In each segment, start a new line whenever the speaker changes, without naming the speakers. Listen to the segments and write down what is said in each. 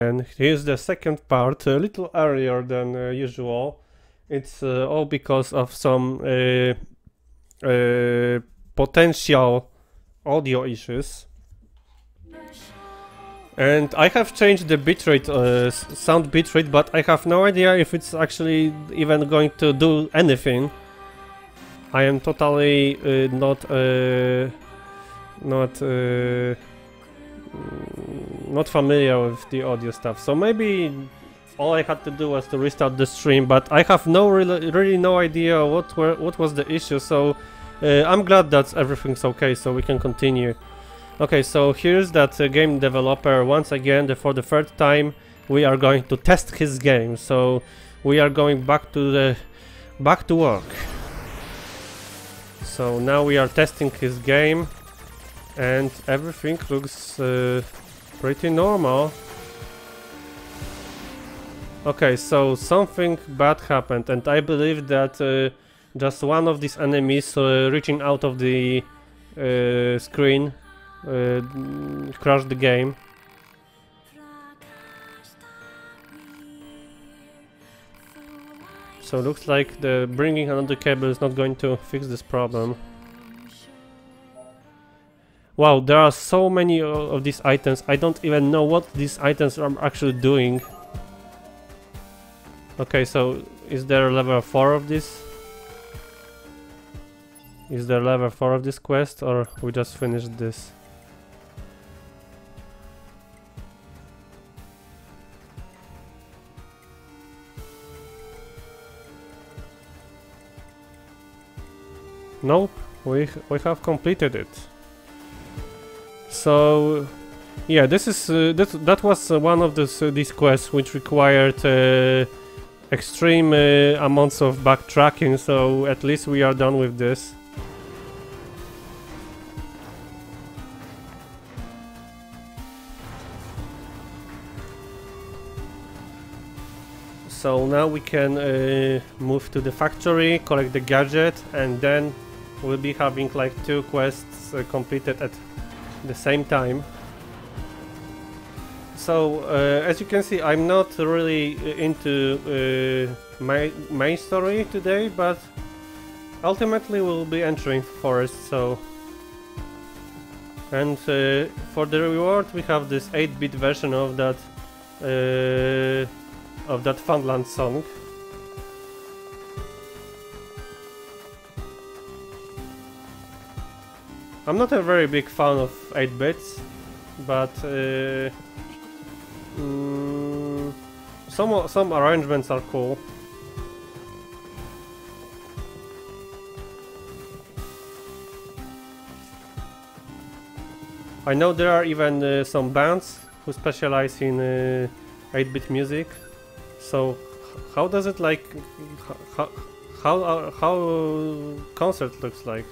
And here's the second part, a little earlier than usual. It's all because of some potential audio issues. And I have changed the bitrate, sound bitrate, but I have no idea if it's actually even going to do anything. I am totally not familiar with the audio stuff, so maybe all I had to do was to restart the stream, but I have really no idea what was the issue, so I'm glad that everything's okay, so we can continue. Okay, so here's that game developer once again. For the third time we are going to test his game, so we are going back to work. So now we are testing his game and everything looks pretty normal. Okay, so something bad happened, and I believe that just one of these enemies reaching out of the screen crashed the game. So looks like the bringing another cable is not going to fix this problem. Wow, there are so many of these items. I don't even know what these items are actually doing. Okay, so is there a level 4 of this? Is there level 4 of this quest, or we just finished this? Nope, we have completed it. So yeah, this is that was one of these quests which required extreme amounts of backtracking, so at least we are done with this. So now we can move to the factory, collect the gadget, and then we'll be having like 2 quests completed at the same time. So as you can see, I'm not really into my main story today, but ultimately we'll be entering forest. So, and for the reward we have this 8-bit version of that Funland song. I'm not a very big fan of 8-bits, but some arrangements are cool. I know there are even some bands who specialize in 8-bit music. So how does it like how concert looks like?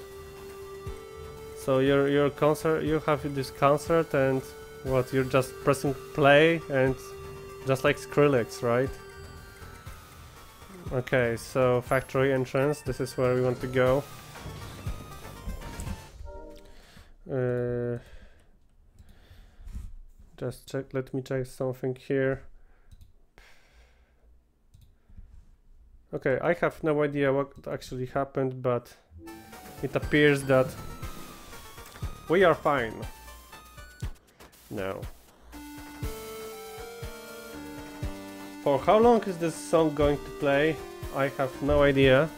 So your concert, you have this concert, and what, you're just pressing play and just like Skrillex, right? Okay, so factory entrance, this is where we want to go. Just check, let me check something here. Okay, I have no idea what actually happened, but it appears that we are fine now. For how long is this song going to play? I have no idea.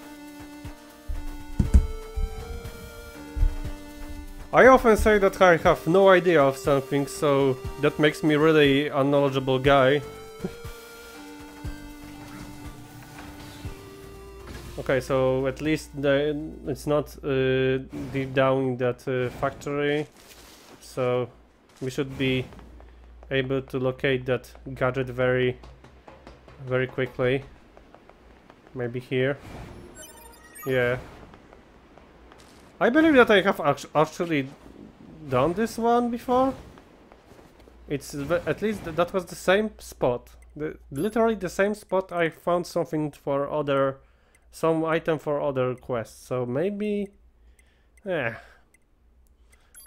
I often say that I have no idea of something, so that makes me really unknowledgeable guy. Okay, so at least it's not deep down in that factory, so we should be able to locate that gadget very quickly. Maybe here. Yeah. I believe that I have actually done this one before. It's at least that was the same spot. Literally the same spot I found something for other... some item for other quests, so maybe... yeah.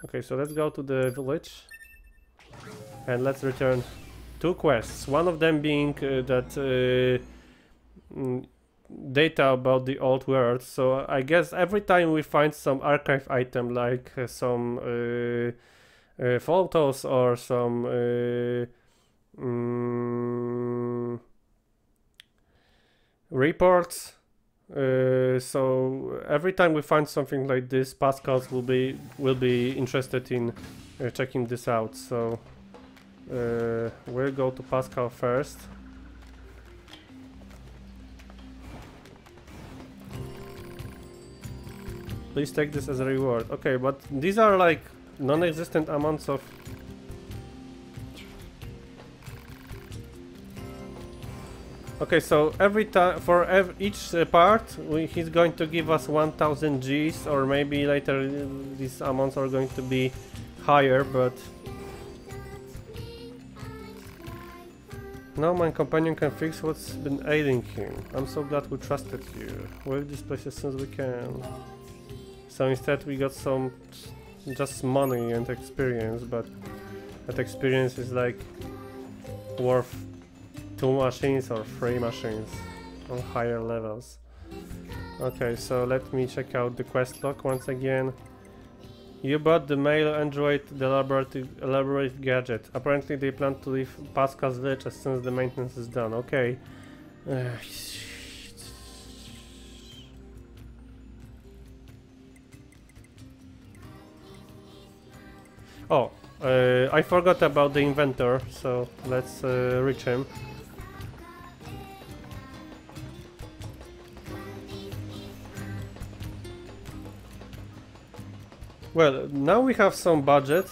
Okay, so let's go to the village and let's return two quests. One of them being that data about the old world. So I guess every time we find some archive item like some photos or some reports. So every time we find something like this, Pascals will be interested in checking this out. So we'll go to Pascal first. Please take this as a reward. Okay, but these are like non-existent amounts of. Okay, so every time for each part, he's going to give us 1000 Gs, or maybe later these amounts are going to be higher, but now my companion can fix what's been ailing him. I'm so glad we trusted you. We'll leave this place as soon as we can. So instead we got some just money and experience, but that experience is like worth 2 machines or 3 machines on higher levels. Okay, so let me check out the quest log once again. You bought the male android, the elaborate gadget. Apparently they plan to leave Pascal's village as soon as the maintenance is done. Okay. Oh, I forgot about the inventor, so let's reach him. Well, now we have some budget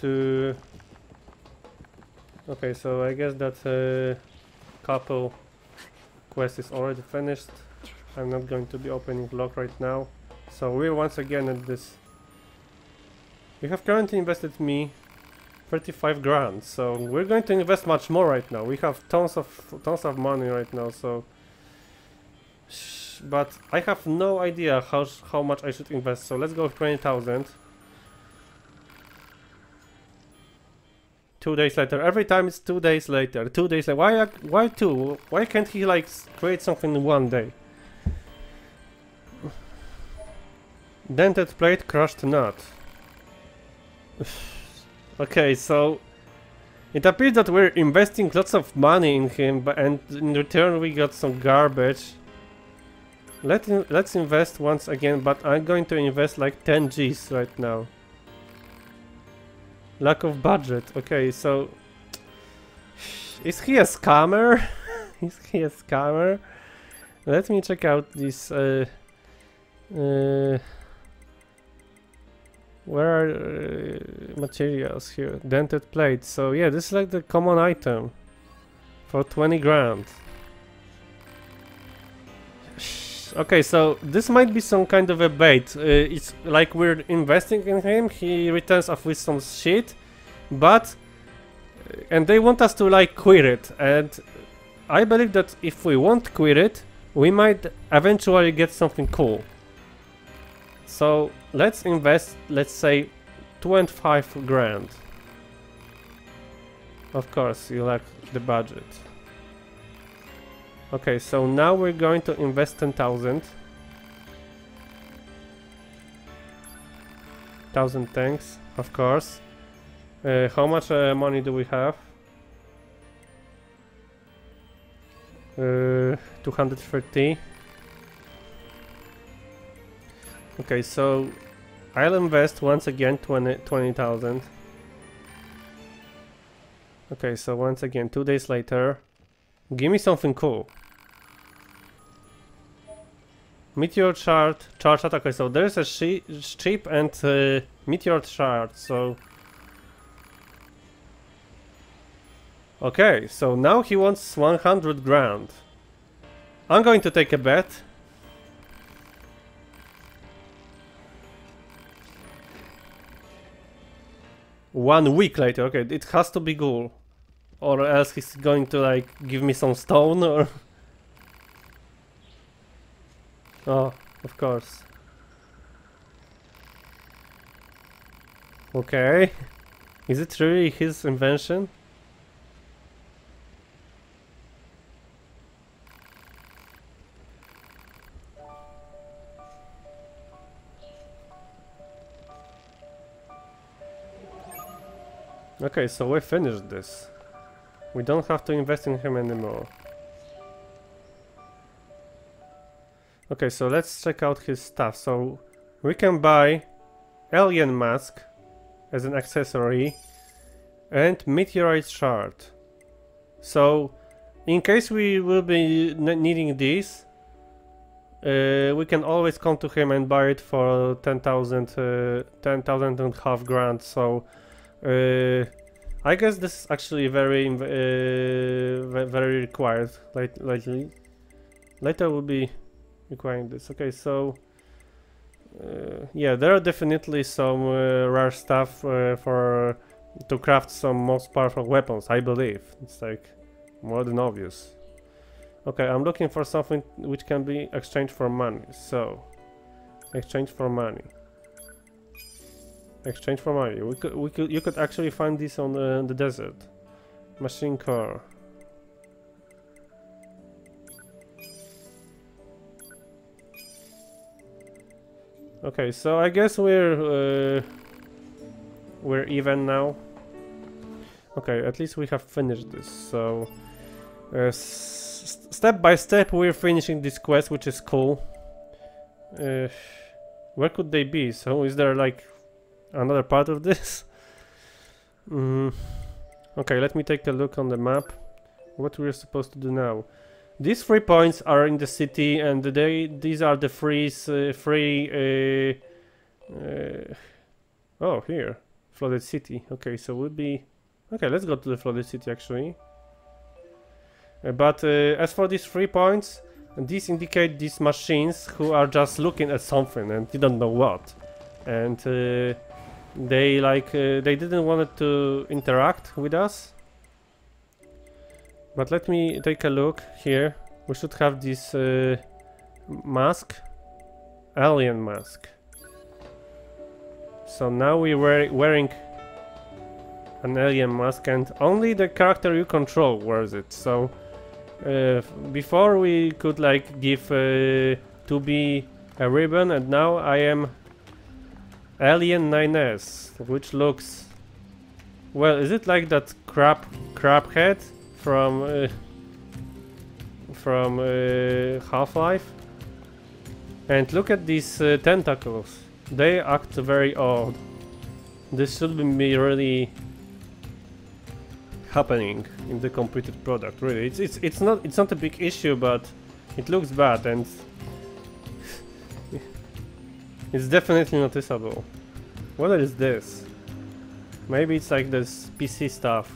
to... Okay, so I guess that couple quest is already finished. I'm not going to be opening log right now. So we're once again at this. You have currently invested me 35 grand, so we're going to invest much more right now. We have tons of money right now, so but I have no idea how much I should invest. So let's go with 20,000. 2 days later. Every time it's 2 days later. 2 days later. Why 2? Why can't he like create something in 1 day? Dented plate, crushed nut. Okay, so it appears that we're investing lots of money in him, and in return we got some garbage. Let's invest once again, but I'm going to invest like 10 Gs right now. Lack of budget. Okay, so is he a scammer? Is he a scammer? Let me check out this. Where are materials here? Dented plate. So yeah, this is like the common item for 20 grand. Okay, so this might be some kind of a bait. It's like we're investing in him, he returns off with some shit, but and they want us to like quit it, and I believe that if we won't quit it, we might eventually get something cool. So let's invest, let's say 25 grand. Of course, you lack the budget. Okay, so now we're going to invest 10,000. 1,000 tanks, of course. How much money do we have? 230. Okay, so I'll invest once again 20,000. Okay, so once again 2 days later. Give me something cool. Meteor shard, charge attack. Okay, so there's a ship and meteor shard, so... Okay, so now he wants 100 grand. I'm going to take a bet. One week later, okay, it has to be cool. Or else he's going to like give me some stone or... Oh, of course. Okay. Is it really his invention? Okay, so we finished this. We don't have to invest in him anymore. Okay, so let's check out his stuff. So we can buy alien mask as an accessory and meteorite shard. So in case we will be needing these, we can always come to him and buy it for 10,000 and half grand. So I guess this is actually very very required lately. Later we'll be requiring this. Okay, so yeah, there are definitely some rare stuff for to craft some most powerful weapons, I believe. It's like more than obvious. Okay, I'm looking for something which can be exchanged for money. So, exchange for money. Exchange for money. You could actually find this on the desert. Machine core. Okay, so I guess we're even now. Okay, at least we have finished this. So step by step we're finishing this quest, which is cool. Where could they be? So is there like another part of this? Okay, let me take a look on the map. What we're supposed to do now? These 3 points are in the city, and these are the oh, here, flooded city. Okay, so we'll be okay. Let's go to the flooded city actually. But as for these 3 points, these indicate these machines who are just looking at something and you don't know what, and they didn't want to interact with us. But let me take a look here. We should have this mask, alien mask. So now we're wearing an alien mask, and only the character you control wears it. So before we could like give 2B a ribbon, and now I am Alien 9S, which looks, well, is it like that crab head from Half-Life? And look at these tentacles. They act very odd. This should be really happening in the completed product. Really, it's not a big issue, but it looks bad and it's definitely noticeable. What is this? Maybe it's like this PC stuff.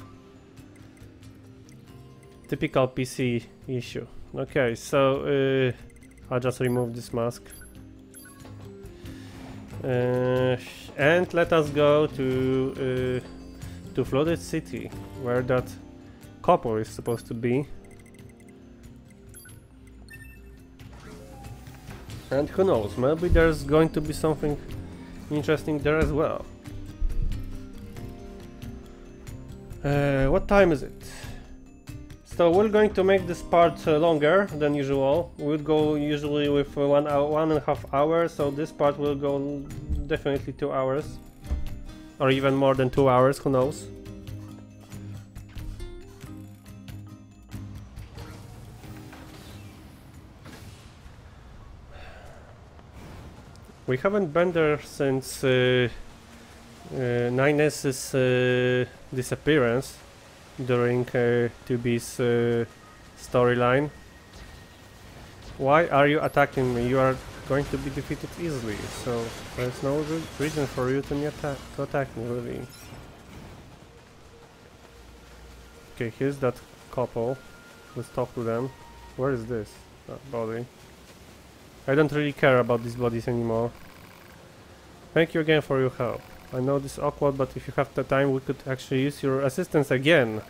Typical PC issue. Okay, so I'll just remove this mask. And let us go to Flooded City, where that couple is supposed to be. And who knows, maybe there's going to be something interesting there as well. What time is it? So we're going to make this part longer than usual. We'll go usually with 1.5 hours, so this part will go definitely 2 hours. Or even more than 2 hours, who knows. We haven't been there since 9S's disappearance during 2B's storyline. Why are you attacking me? You are going to be defeated easily, so there's no reason for you to attack me, really. Okay, here's that couple. Let's talk to them. Where is this body? I don't really care about these bodies anymore. Thank you again for your help. I know this is awkward, but if you have the time, we could actually use your assistance again.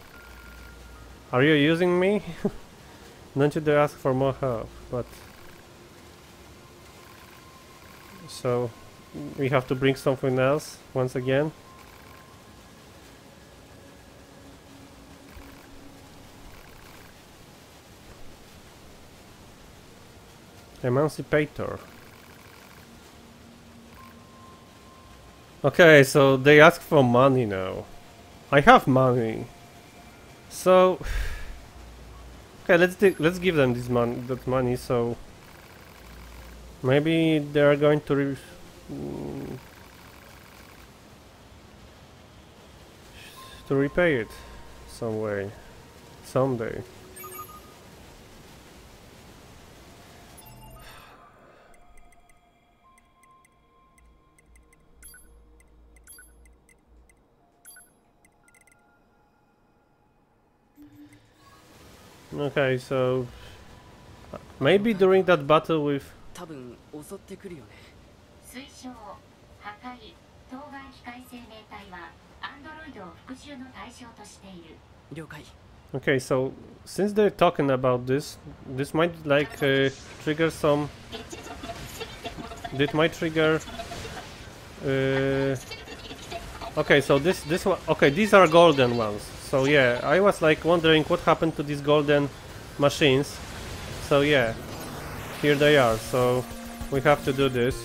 Are you using me? Don't you dare ask for more help, but... So, we have to bring something else, once again. Emancipator. Okay, so they ask for money now. I have money. So okay, let's give them that money. So maybe they are going to repay it some way, someday. Okay, so maybe during that battle with
多分襲ってくるよね。
推奨破壊当該機械生命体はアンドロイドを復讐の対象としている。
了解。
okay, so since they're talking about this might like trigger some. It might trigger. Okay, so this one. Okay, these are golden ones. So yeah, I was like wondering what happened to these golden machines. So yeah, here they are. So we have to do this.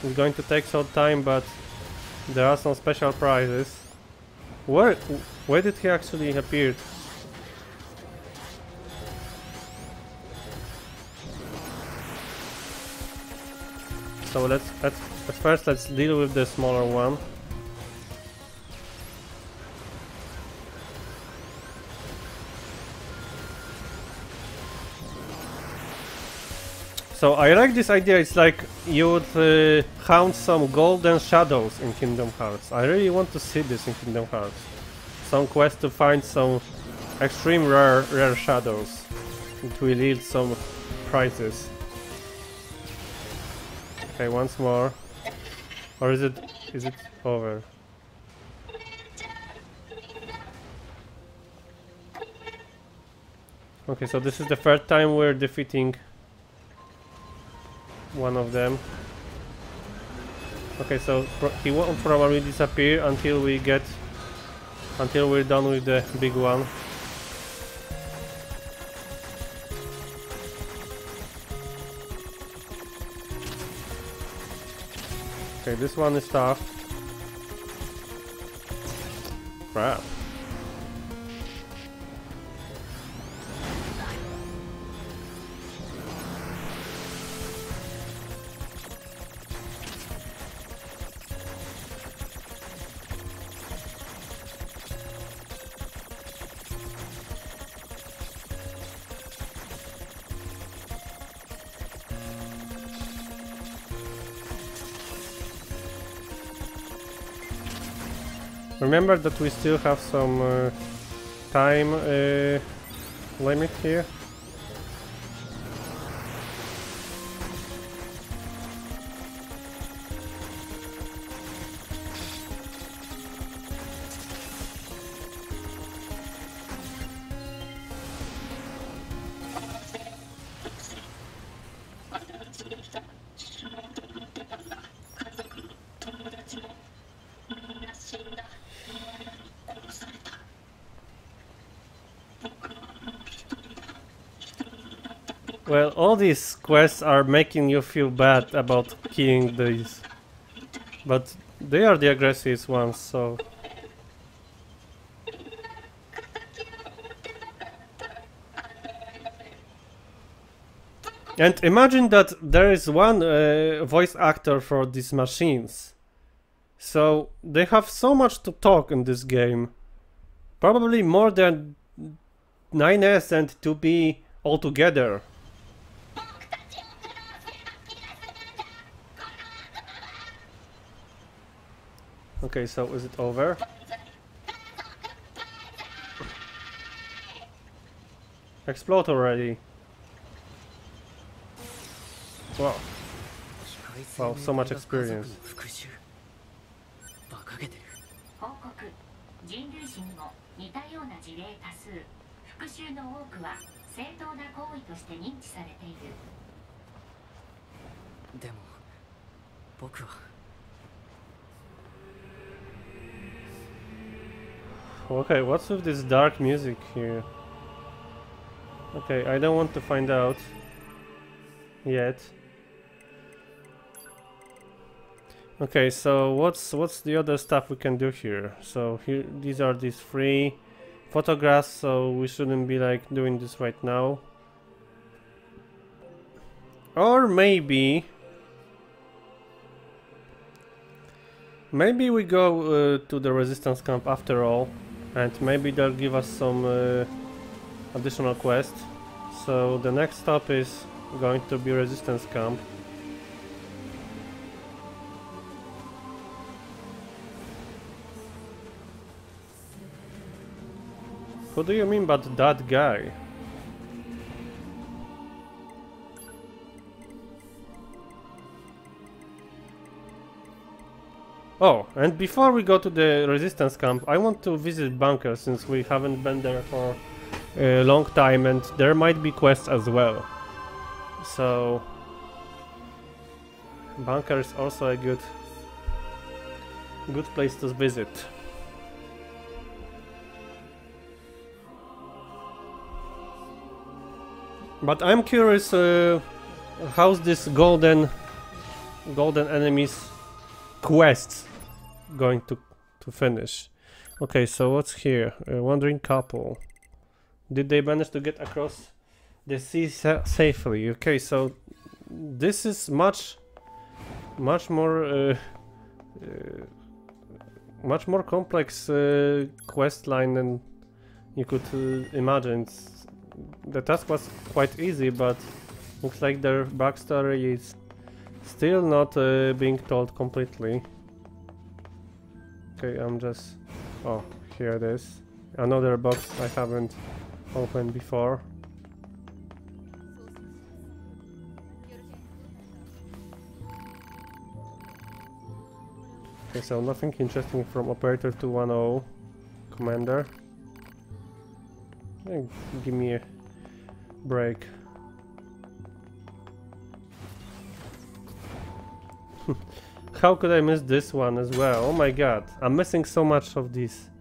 It's going to take some time, but there are some special prizes. Where did he actually appear? So let's first deal with the smaller one. So I like this idea. It's like you would hunt some golden shadows in Kingdom Hearts. I really want to see this in Kingdom Hearts. Some quest to find some extreme rare shadows. It will yield some prizes. Okay, once more. Or is it over? Okay, so this is the third time we're defeating one of them. Okay, so he won't probably disappear until we're done with the big one. Okay, this one is tough. Crap. Remember that we still have some time limit here. Well, all these quests are making you feel bad about killing these, but they are the aggressive ones, so... And imagine that there is one voice actor for these machines. So they have so much to talk in this game. Probably more than 9S and 2B altogether. Okay, so is it over? Explode already. Wow. Wow, so much experience.
報告人類史にも似たような事例多数復讐の多くは正当な行為として認知されている
でも僕は
Okay, what's with this dark music here? Okay, I don't want to find out yet. Okay, so what's the other stuff we can do here? So here, these are these 3 photographs, so we shouldn't be like doing this right now. Or maybe we go to the resistance camp after all, and maybe they'll give us some additional quest. So the next stop is going to be resistance camp. Who do you mean by that guy? Oh, and before we go to the resistance camp, I want to visit bunker since we haven't been there for a long time, and there might be quests as well. So bunker is also a good place to visit. But I'm curious, how's this golden enemies quest going to finish? Okay, so what's here? A wandering couple. Did they manage to get across the sea safely? Okay, so this is much more complex quest line than you could imagine. The task was quite easy, but looks like their backstory is still not being told completely. Okay, I'm just... oh, here it is. Another box I haven't opened before. Okay, so nothing interesting from Operator 210, Commander. Give me a break. How could I miss this one as well? Oh my god, I'm missing so much of these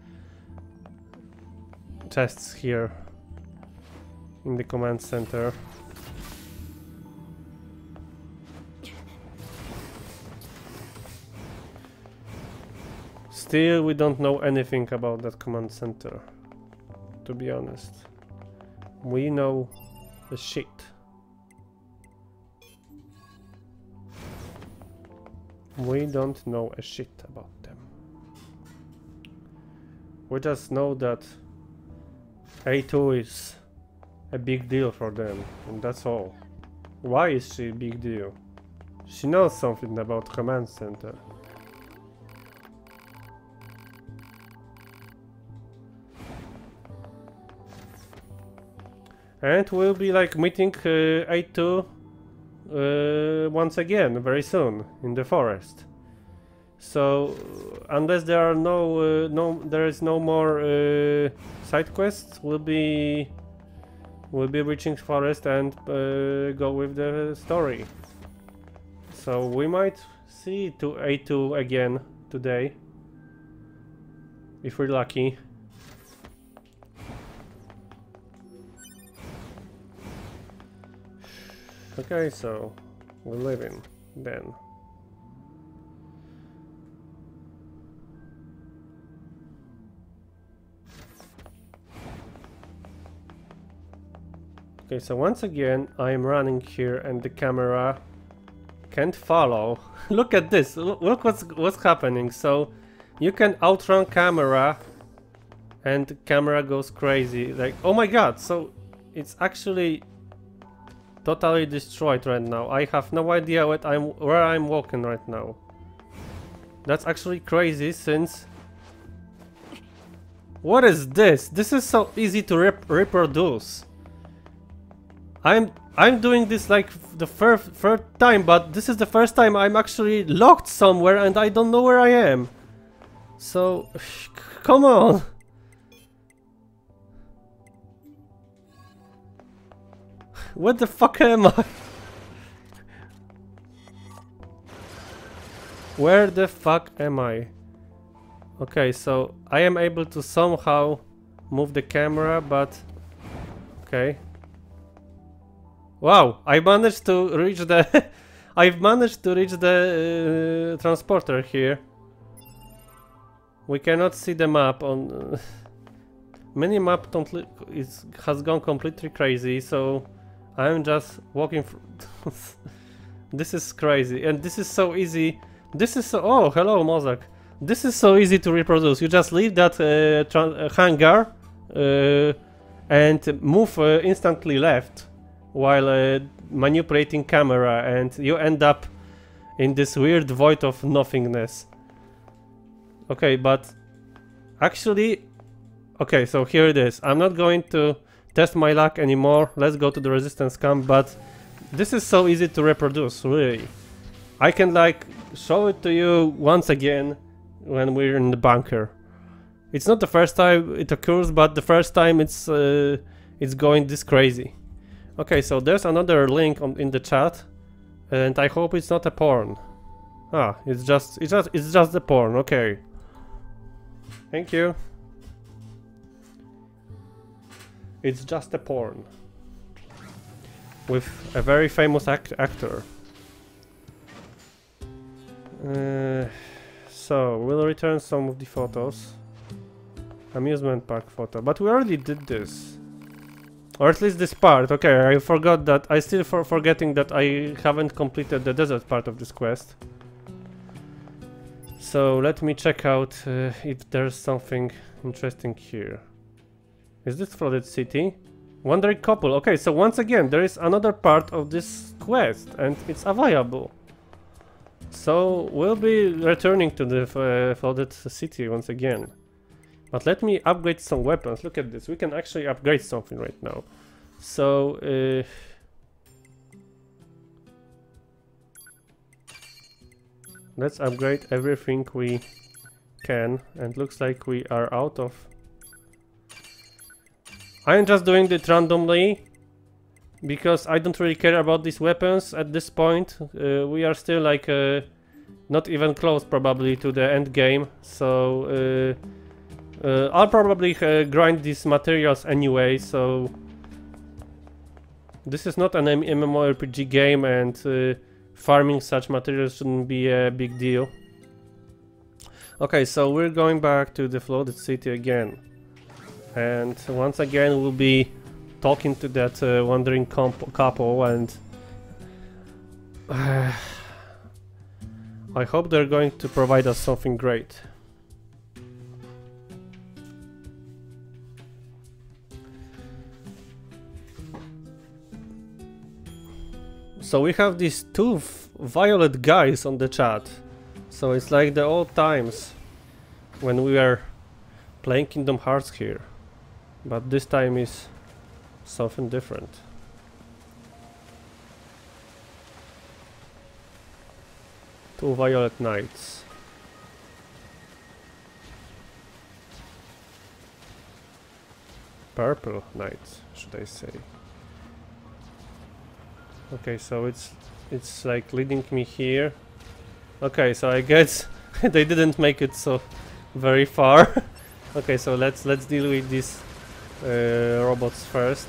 chests here in the command center. Still, we don't know anything about that command center, to be honest. We know the shit. We don't know a shit about them. We just know that A2 is a big deal for them, and that's all. Why is she a big deal? She knows something about command center. And we'll be like meeting A2 once again very soon in the forest. So unless there are there is no more side quests, we'll be reaching forest and go with the story. So we might see to A2 again today, if we're lucky. Okay, so we're leaving then. Okay, so once again I'm running here and the camera can't follow. Look at this, look what's happening. So you can outrun camera and the camera goes crazy, like, oh my god. So it's actually totally destroyed right now. I have no idea where I'm walking right now. That's actually crazy since... What is this? This is so easy to reproduce. I'm doing this like the third time, but this is the first time I'm actually locked somewhere and I don't know where I am. So, come on. What the fuck am I? Where the fuck am I? Okay, so I am able to somehow move the camera, but... Okay. Wow, I managed to reach the... I've managed to reach the transporter here. We cannot see the map on... Minimap has gone completely crazy, so I'm just walking This is crazy, and this is so easy. This is so... Oh, hello, Mozak. This is so easy to reproduce. You just leave that hangar and move instantly left while manipulating camera, and you end up in this weird void of nothingness. Okay, but actually... Okay, so here it is. I'm not going to test my luck anymore. Let's go to the resistance camp, but this is so easy to reproduce, really. I can like show it to you once again when we're in the bunker. It's not the first time it occurs, but the first time it's going this crazy. Okay, so there's another link in the chat, and I hope it's not a porn. Ah, it's just the porn. Okay. Thank you. It's just a porn with a very famous actor. So we'll return some of the photos. Amusement park photo, but we already did this, or at least this part. Okay, I forgot that. I still forgetting that I haven't completed the desert part of this quest. So let me check out if there's something interesting here. Is this flooded city? Wandering couple. Okay, so once again there is another part of this quest and it's available. So we'll be returning to the flooded city once again. But let me upgrade some weapons. Look at this. We can actually upgrade something right now. So let's upgrade everything we can, and looks like we are out of... I'm just doing it randomly because I don't really care about these weapons at this point. We are still like not even close probably to the end game, so I'll probably grind these materials anyway. So this is not an MMORPG game, and farming such materials shouldn't be a big deal. Okay, so we're going back to the flooded city again. And once again we'll be talking to that wandering couple, and I hope they're going to provide us something great. So we have these two violet guys on the chat. So it's like the old times when we were playing Kingdom Hearts here. But this time is something different. Two violet knights. Purple knights, should I say. Okay, so it's like leading me here. Okay, so I guess they didn't make it so very far. Okay, so let's deal with these robots first.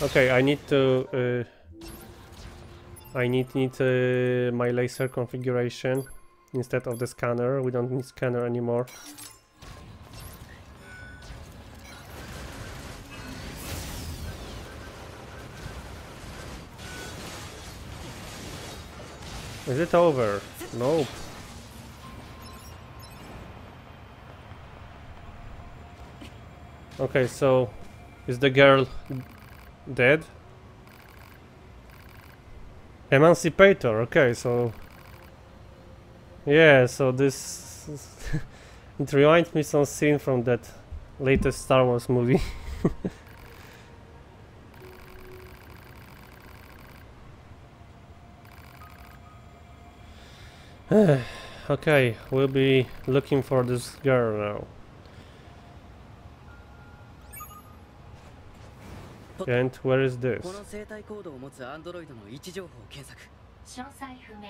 Okay, I need to I need my laser configuration instead of the scanner. We don't need scanner anymore. Is it over? Nope. Okay, so is the girl dead? Emancipator, okay, so yeah, so this it reminds me some scene from that latest Star Wars movie. Okay, we'll be looking for this girl now. And where is this?
この生体コードを持つアンドロイドの位置情報を検索。
詳細不明。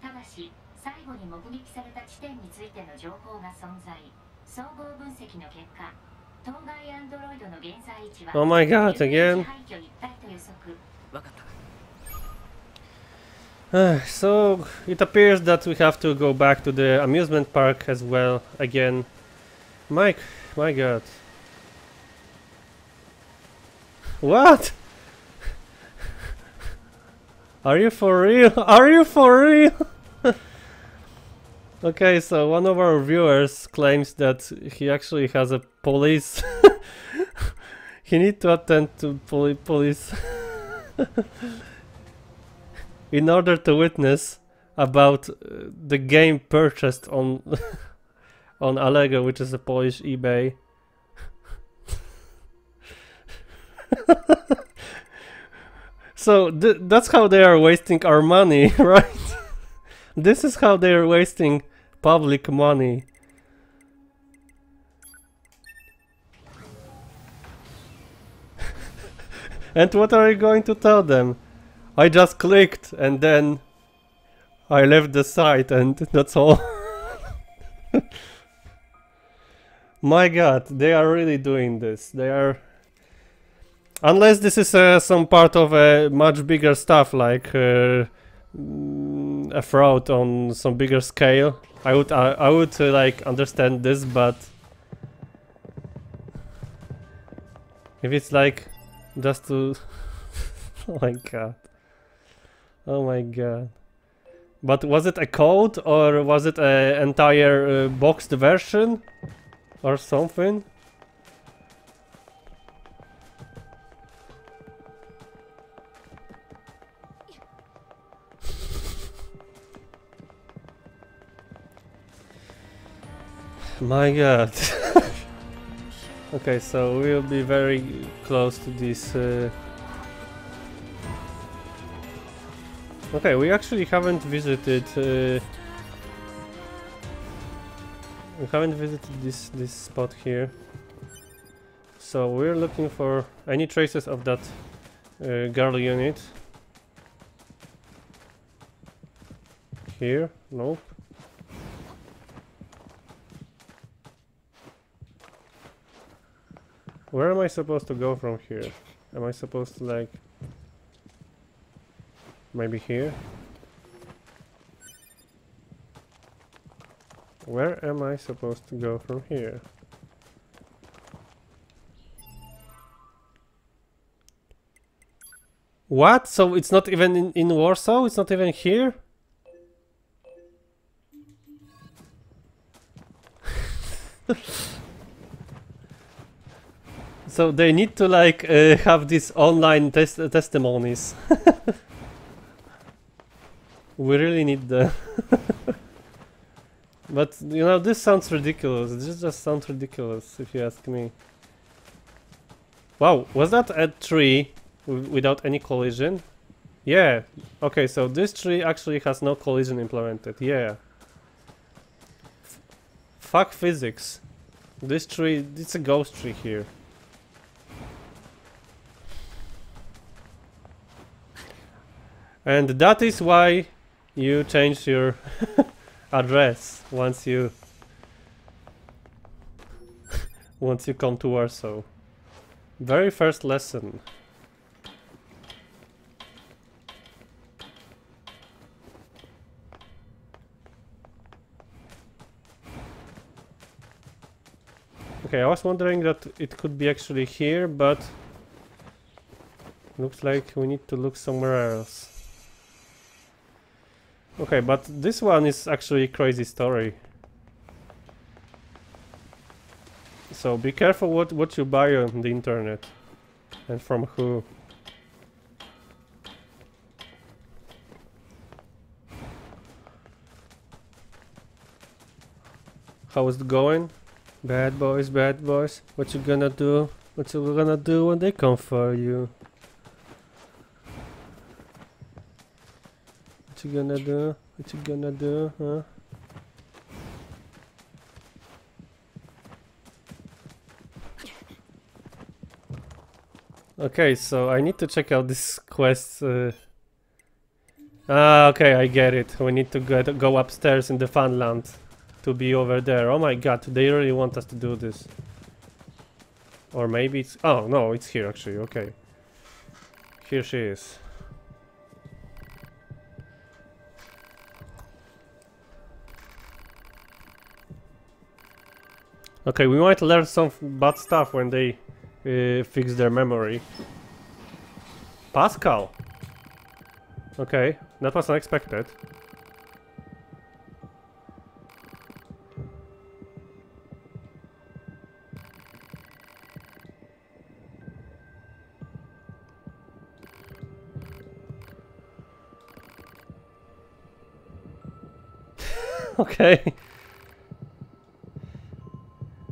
ただし最後に目撃された地点についての情報が存在。総合分析の結果
Oh my god, again. So it appears that we have to go back to the amusement park as well again. My god. What? Are you for real? Are you for real? Okay, so one of our viewers claims that he actually has a police. He need to attend to police in order to witness about the game purchased on on Allegro, which is a Polish eBay. So that's how they are wasting our money, right? This is how they are wasting public money. And what are you going to tell them? I just clicked and then I left the site and that's all. My god, they are really doing this. They are... Unless this is some part of a much bigger stuff, like a fraud on some bigger scale, I would like understand this, but if it's like just to... Oh my god. Oh my god. But was it a code or was it an entire boxed version or something? My god. Okay, so we'll be very close to this. Okay, we actually haven't visited. We haven't visited this spot here. So we're looking for any traces of that girl unit. Here, nope. Where am I supposed to go from here? Am I supposed to like... Maybe here? Where am I supposed to go from here? What? So it's not even in Warsaw? It's not even here? So they need to like have these online testimonies. We really need the... But you know, this sounds ridiculous. This just sounds ridiculous if you ask me. Wow, was that a tree without any collision? Yeah. Okay, so this tree actually has no collision implemented. Yeah. Fuck physics. This tree, it's a ghost tree here. And that is why you change your address once you come to Warsaw. Very first lesson. Okay, I was wondering that it could be actually here, but looks like we need to look somewhere else. Okay, but this one is actually a crazy story. So be careful what you buy on the internet and from who. How is it going? Bad boys, bad boys. What you gonna do? What you gonna do when they come for you? What you gonna do? What you gonna do, huh? Okay, so I need to check out this quest. Okay, I get it. We need to go upstairs in the Funland to be over there. Oh my god, they really want us to do this. Or maybe it's... Oh, no, it's here actually, okay. Here she is. Okay, we might learn some bad stuff when they fix their memory. Pascal! Okay, that was unexpected. Okay.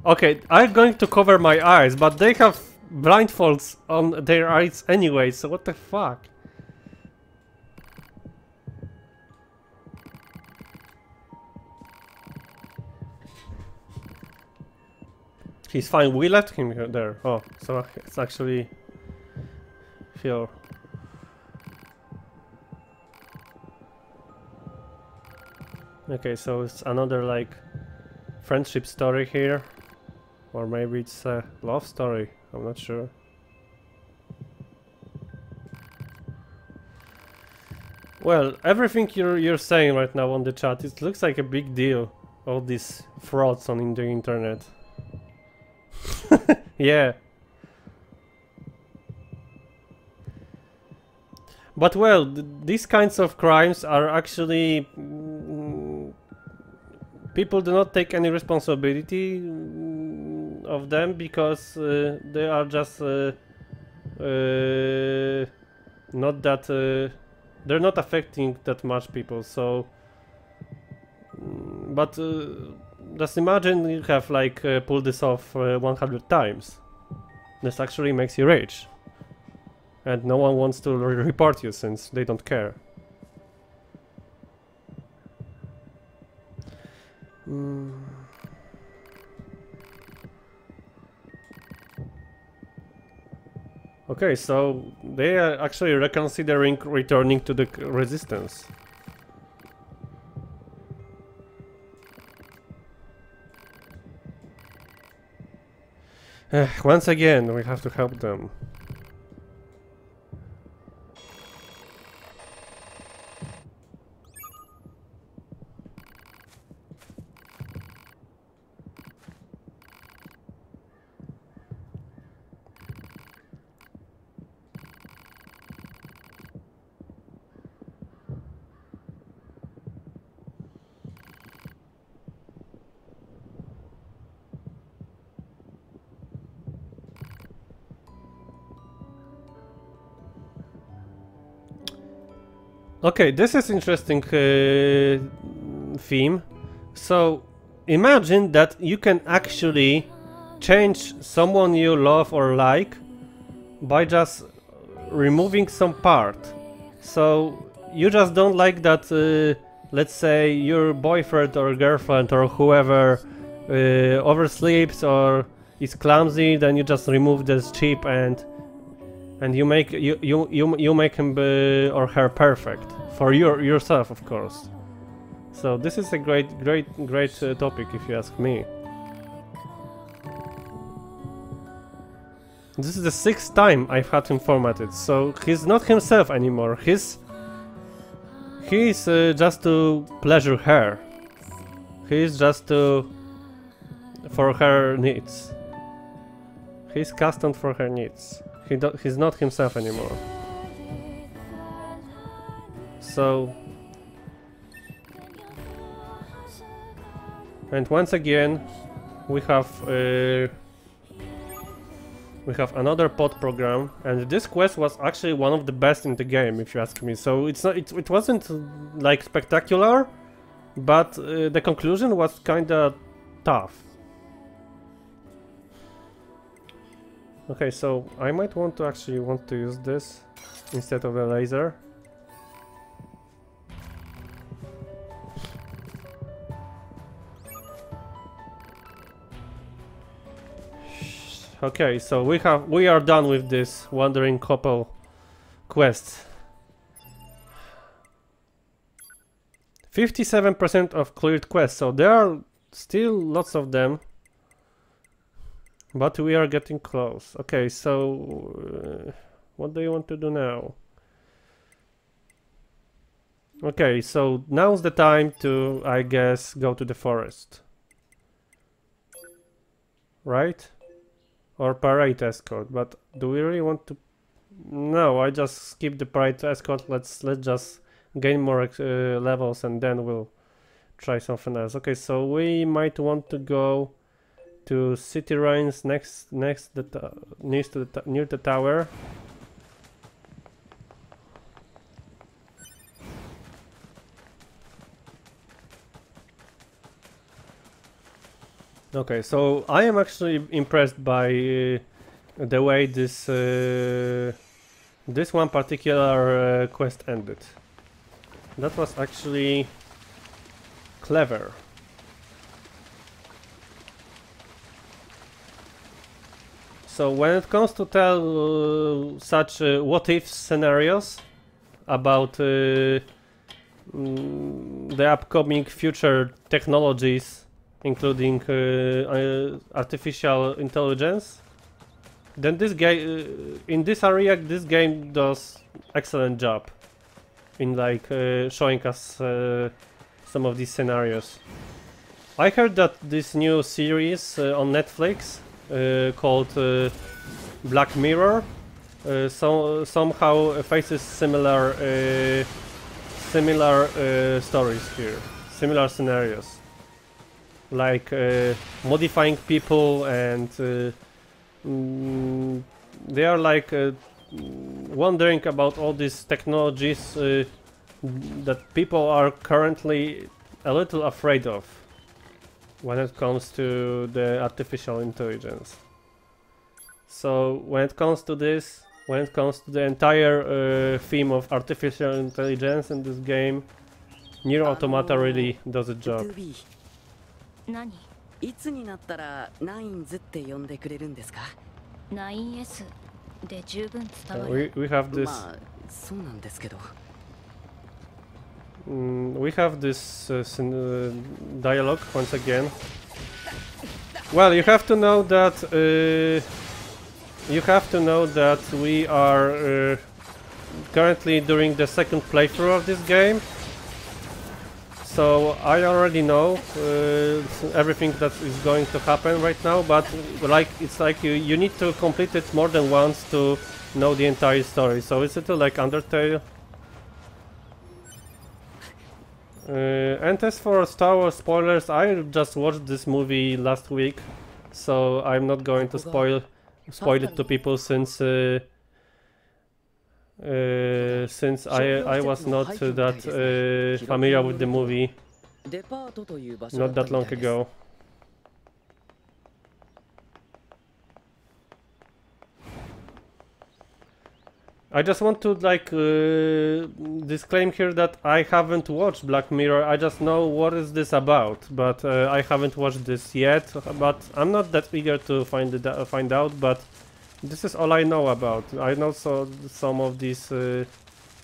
Okay, I'm going to cover my eyes, but they have blindfolds on their eyes anyway, so what the fuck? He's fine, we left him there. Oh, so it's actually here. Okay, so it's another like friendship story here. Or maybe it's a love story, I'm not sure. Well, everything you're saying right now on the chat, it looks like a big deal. All these frauds on the internet. Yeah. But well, these kinds of crimes are actually... people do not take any responsibility of them because they are just not that... they're not affecting that much people, so... but just imagine you have like pulled this off 100 times. This actually makes you rage. And no one wants to report you since they don't care. Okay, so they are actually reconsidering returning to the resistance. Once again, we have to help them. Okay, this is interesting theme. So imagine that you can actually change someone you love or like by just removing some part. So you just don't like that, let's say your boyfriend or girlfriend or whoever oversleeps or is clumsy, then you just remove this chip and you make you make him or her perfect for yourself, of course. So this is a great topic, if you ask me. This is the 6th time I've had him formatted, so he's not himself anymore. He's just to pleasure her. He's just for her needs. He's custom for her needs. He's not himself anymore. So... and once again, we have another pod program, and this quest was actually one of the best in the game, if you ask me. So it's not, it wasn't like spectacular, but the conclusion was kinda tough. Okay, so I might want to use this instead of a laser. Okay, so we are done with this wandering couple quest. 57% of cleared quests, so there are still lots of them. But we are getting close. Okay, so what do you want to do now? Okay, so now's the time to, I guess, go to the forest. Right? Or parade escort, but do we really want to? No, I just skip the parade escort. Let's just gain more levels and then we'll try something else. Okay, so we might want to go to city ruins near the tower. Okay, so I am actually impressed by the way this one particular quest ended. That was actually clever. So when it comes to tell such what-if scenarios about the upcoming future technologies, including artificial intelligence, then this game, in this area, this game does excellent job in like showing us some of these scenarios. I heard that this new series on Netflix called Black Mirror somehow faces similar stories here, similar scenarios, like modifying people, and they are like wondering about all these technologies that people are currently a little afraid of when it comes to the artificial intelligence. So when it comes to this, when it comes to the entire theme of artificial intelligence in this game, NieR Automata really does a job.
何いつになったらナインズって呼んでくれるんですか
9S で十分伝わる。
We have this.
まあそうなんですけど
We have this dialogue once again. Well, you have to know that we are currently during the second playthrough of this game. So I already know everything that is going to happen right now, but like it's like you need to complete it more than once to know the entire story. So it's a little like Undertale. And as for Star Wars spoilers, I just watched this movie last week, so I'm not going to spoil it to people since I was not that familiar with the movie not that long ago. I just want to like disclaim here that I haven't watched Black Mirror. I just know what is this about, but I haven't watched this yet. But I'm not that eager to find out. But this is all I know about. I know some of these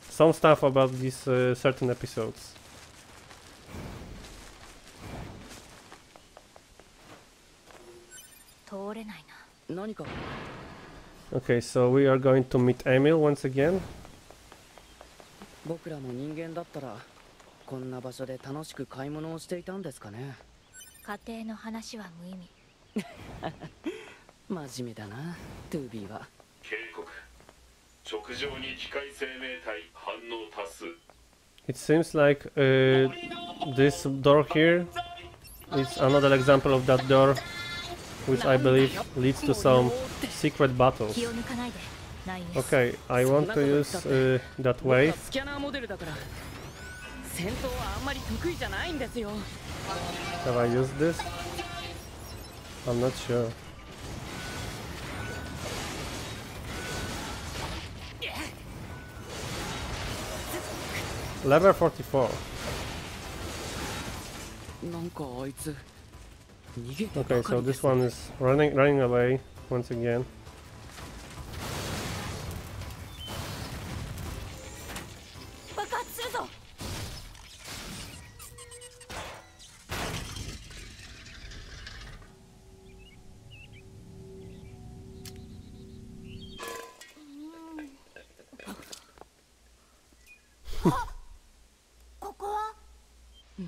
some stuff about these certain episodes. Okay, so we are going to meet Emil once again.
僕らも人間だったらこんな場所で楽しく買い物をしていたんですかね
家庭の話は無意味
真面目だなトゥービーは
警告直上に機械生命体反応多数
It seems like this door here is another example of that door, which I believe leads to some secret battles. Okay, I want to use that wave. Have I used this? I'm not sure. Level 44. Okay, so this one is running away once again.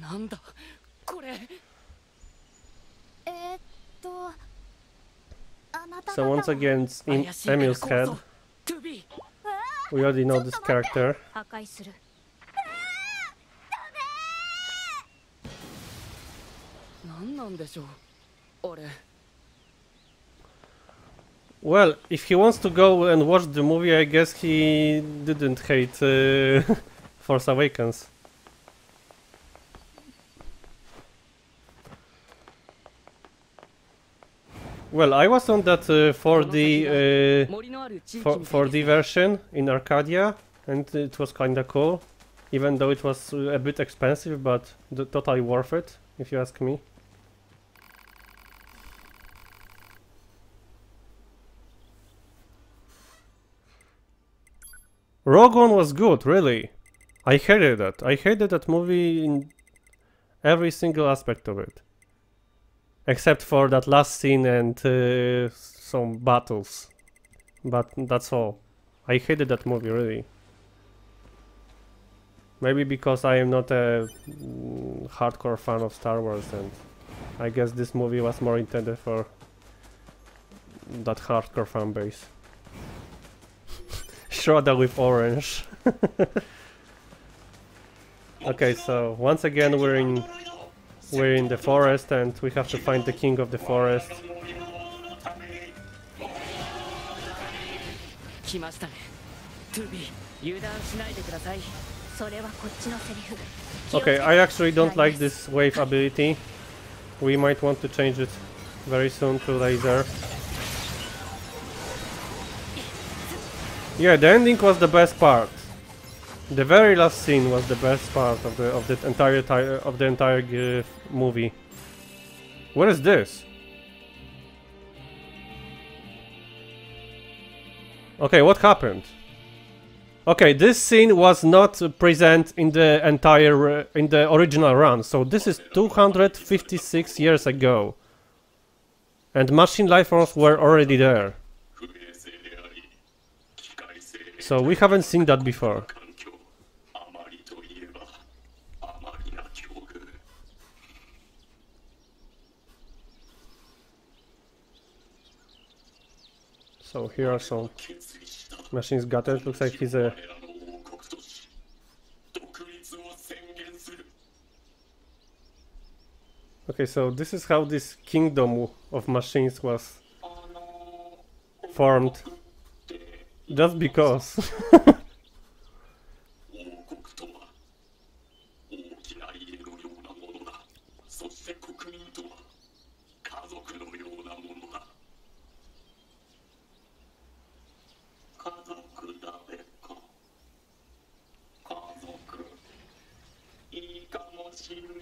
なんだこれ。
So once again, it's in Emil's head. We already know this character.
破壊する。
なんなんでしょうあれ。
Well, if he wants to go and watch the movie, I guess he didn't hate Force Awakens. Well, I was on that 4D version in Arcadia, and it was kinda cool, even though it was a bit expensive, but totally worth it, if you ask me. Rogue One was good, really. I hated that. I hated that movie in every single aspect of it. Except for that last scene and some battles. But that's all. I hated that movie, really. Maybe because I am not a hardcore fan of Star Wars, and I guess this movie was more intended for that hardcore fan base. Shrouded with orange. Okay, so once again we're in the forest, and we have to find the king of the forest. Okay, I actually don't like this wave ability. We might want to change it very soon to laser. Yeah, the ending was the best part. The very last scene was the best part of the entire movie. What is this? Okay, what happened? Okay, this scene was not present in the entire in the original run, so this is 256 years ago, and machine life forms were already there. So we haven't seen that before. So here are some machines gathered. Looks like he's a... Okay, so this is how this kingdom of machines was formed. Just because.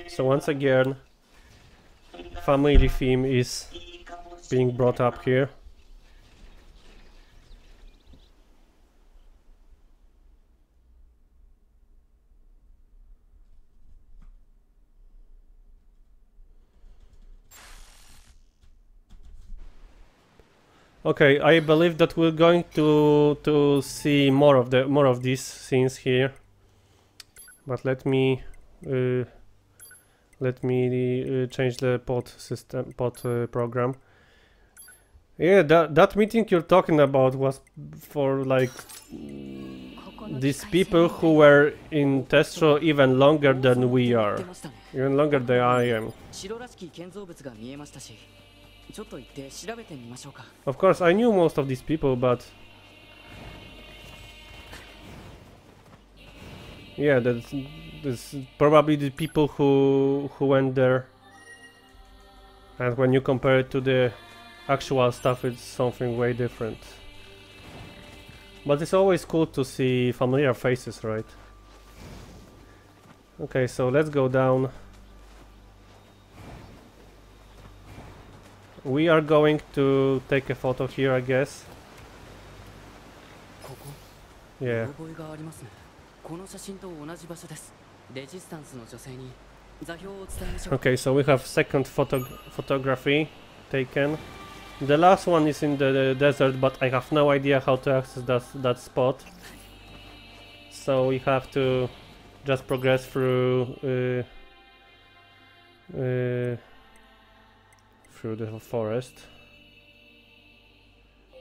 So once again, family theme is being brought up here. Okay, I believe that we're going to see more of these scenes here. But let me change the pod program. Yeah, that meeting you're talking about was for like these people who were in Testro even longer than we are, even longer than I am. Of course, I knew most of these people, but yeah, that's probably the people who went there. And when you compare it to the actual stuff, it's something way different. But it's always cool to see familiar faces, right? Okay, so let's go down. We are going to take a photo here, I guess. Yeah. Okay, so we have second photography taken. The last one is in the desert, but I have no idea how to access that spot. So we have to just progress through through the forest.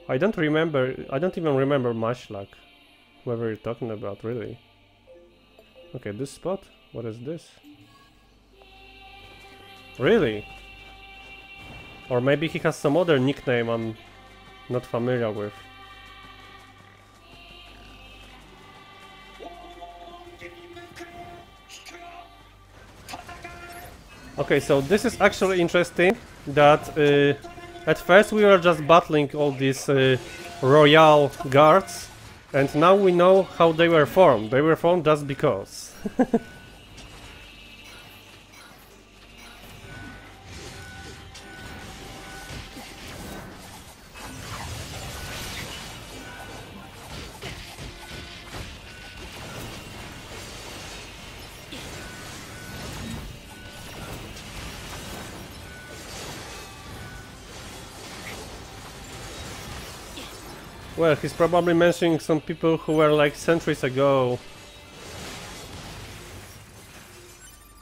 I don't even remember Mashlak. Whoever you're talking about, really. Okay, this spot? What is this? Really? Or maybe he has some other nickname I'm not familiar with. Okay, so this is actually interesting that at first we were just battling all these royal guards, and now we know how they were formed. They were formed just because. Well, he's probably mentioning some people who were like centuries ago.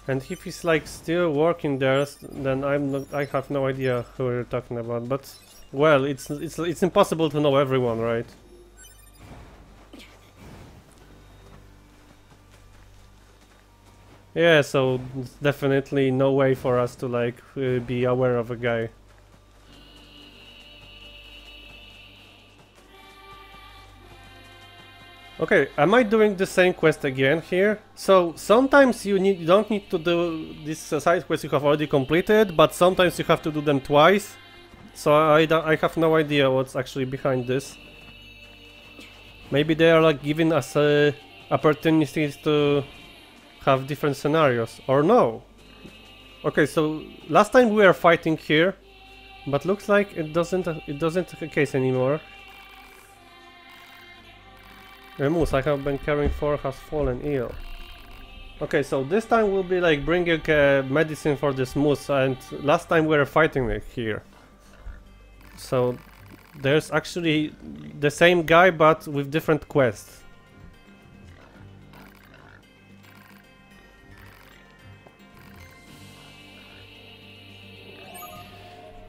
And if he's like still working there, then I have no idea who you're talking about. But well, it's impossible to know everyone, right? Yeah, so it's definitely no way for us to like be aware of a guy. Okay, am I doing the same quest again here? So sometimes you don't need to do these side quests you have already completed, but sometimes you have to do them twice. So I have no idea what's actually behind this. Maybe they are like giving us opportunities to have different scenarios, or no? Okay, so last time we were fighting here, but looks like it doesn't the case anymore. The moose I have been caring for has fallen ill. Okay, so this time we'll be like bringing medicine for this moose, and last time we were fighting it here. So there's actually the same guy but with different quests.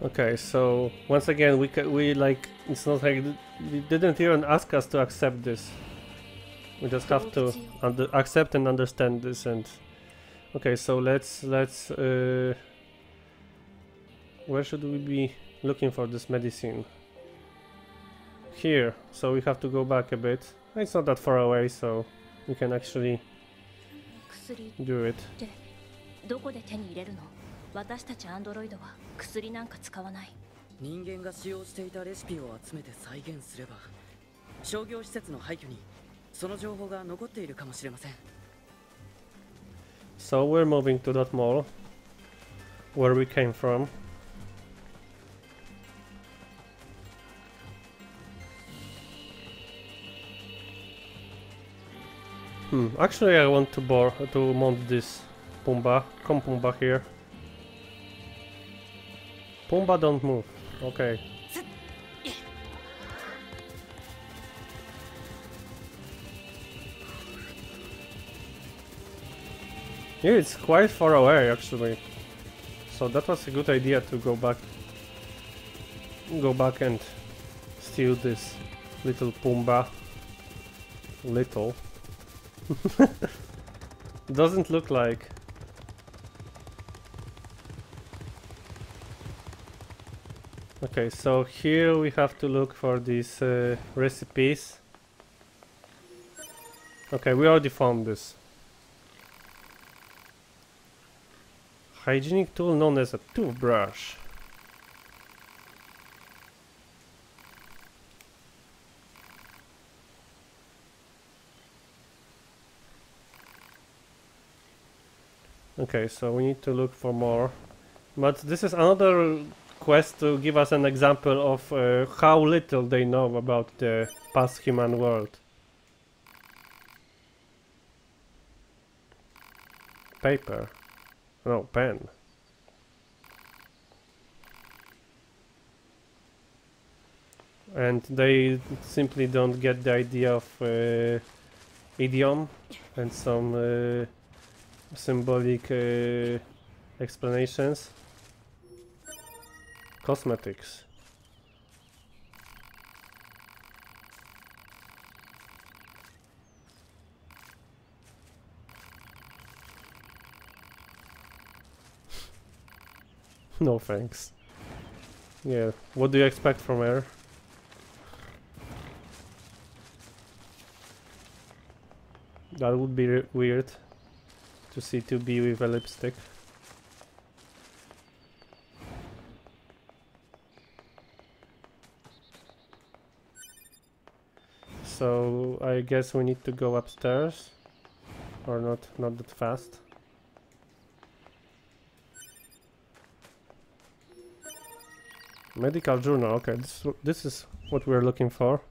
Okay, so once again we like, it's not like we didn't even ask us to accept this. We just have to accept and understand this. And okay, so let's where should we be looking for this medicine? Here, so we have to go back a bit. It's not that far away, so we can actually do it.
どこで手に入れるの？私たちアンドロイドは薬なんか使わない。
人間が使用していたレシピを集めて再現すれば、商業施設の廃墟にその情報が残っているかもしれません。
So we're moving to that mall where we came from. Actually I want to mount this Pumbaa. Come Pumbaa here. Pumbaa, don't move. Okay. Yeah, it's quite far away actually. So that was a good idea to go back and steal this little Pumbaa. Little. Doesn't look like. Okay, so here we have to look for these recipes. Okay, we already found this. Hygienic tool known as a toothbrush. Okay, so we need to look for more. But this is another quest to give us an example of how little they know about the past human world. Paper. No, pen. And they simply don't get the idea of idiom and some symbolic explanations. Cosmetics. No thanks. Yeah, what do you expect from her? That would be weird to see 2B with a lipstick. So I guess we need to go upstairs, or not that fast. Medical journal. Okay, this is what we're looking for.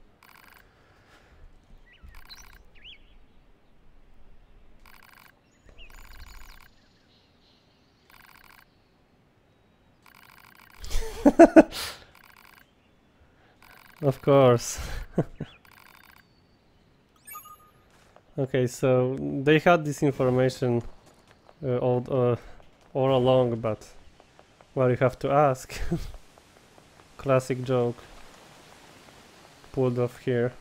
Of course. Okay, so they had this information all along, but well, you have to ask. Classic joke pulled off here.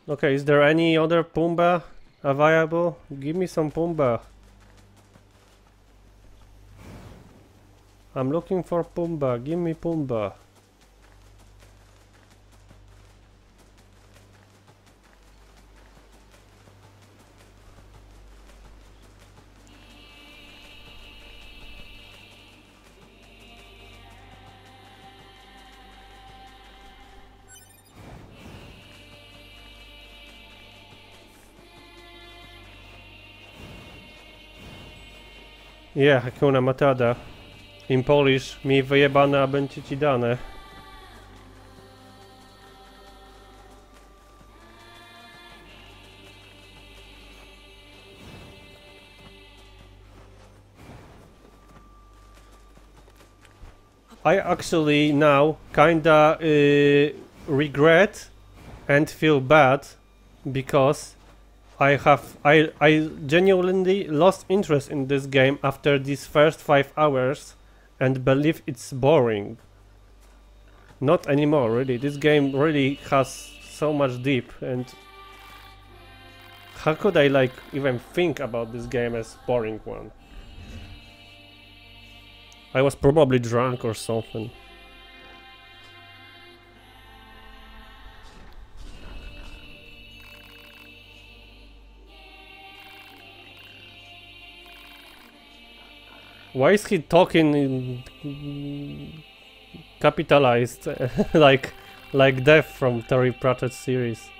Okay, is there any other Pumbaa available? Give me some Pumbaa. I'm looking for Pumbaa. Give me Pumbaa. Yeah, Hakuna Matata. In Polish, mi wyjebane, a będzie ci dane. I actually now kinda regret and feel bad because I genuinely lost interest in this game after these first 5 hours and believe it's boring. Not anymore, really. This game really has so much deep, and how could I like even think about this game as boring one? I was probably drunk or something. Why is he talking in capitalized like Death from Terry Pratchett's series?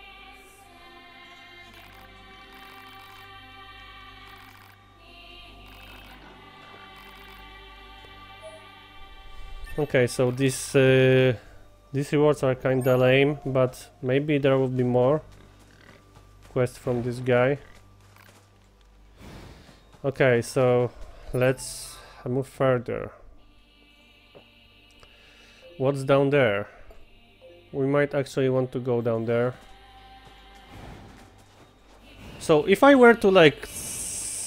Okay, so these rewards are kinda lame, but maybe there will be more quests from this guy. Okay, so let's move further. What's down there? We might actually want to go down there. So if I were to like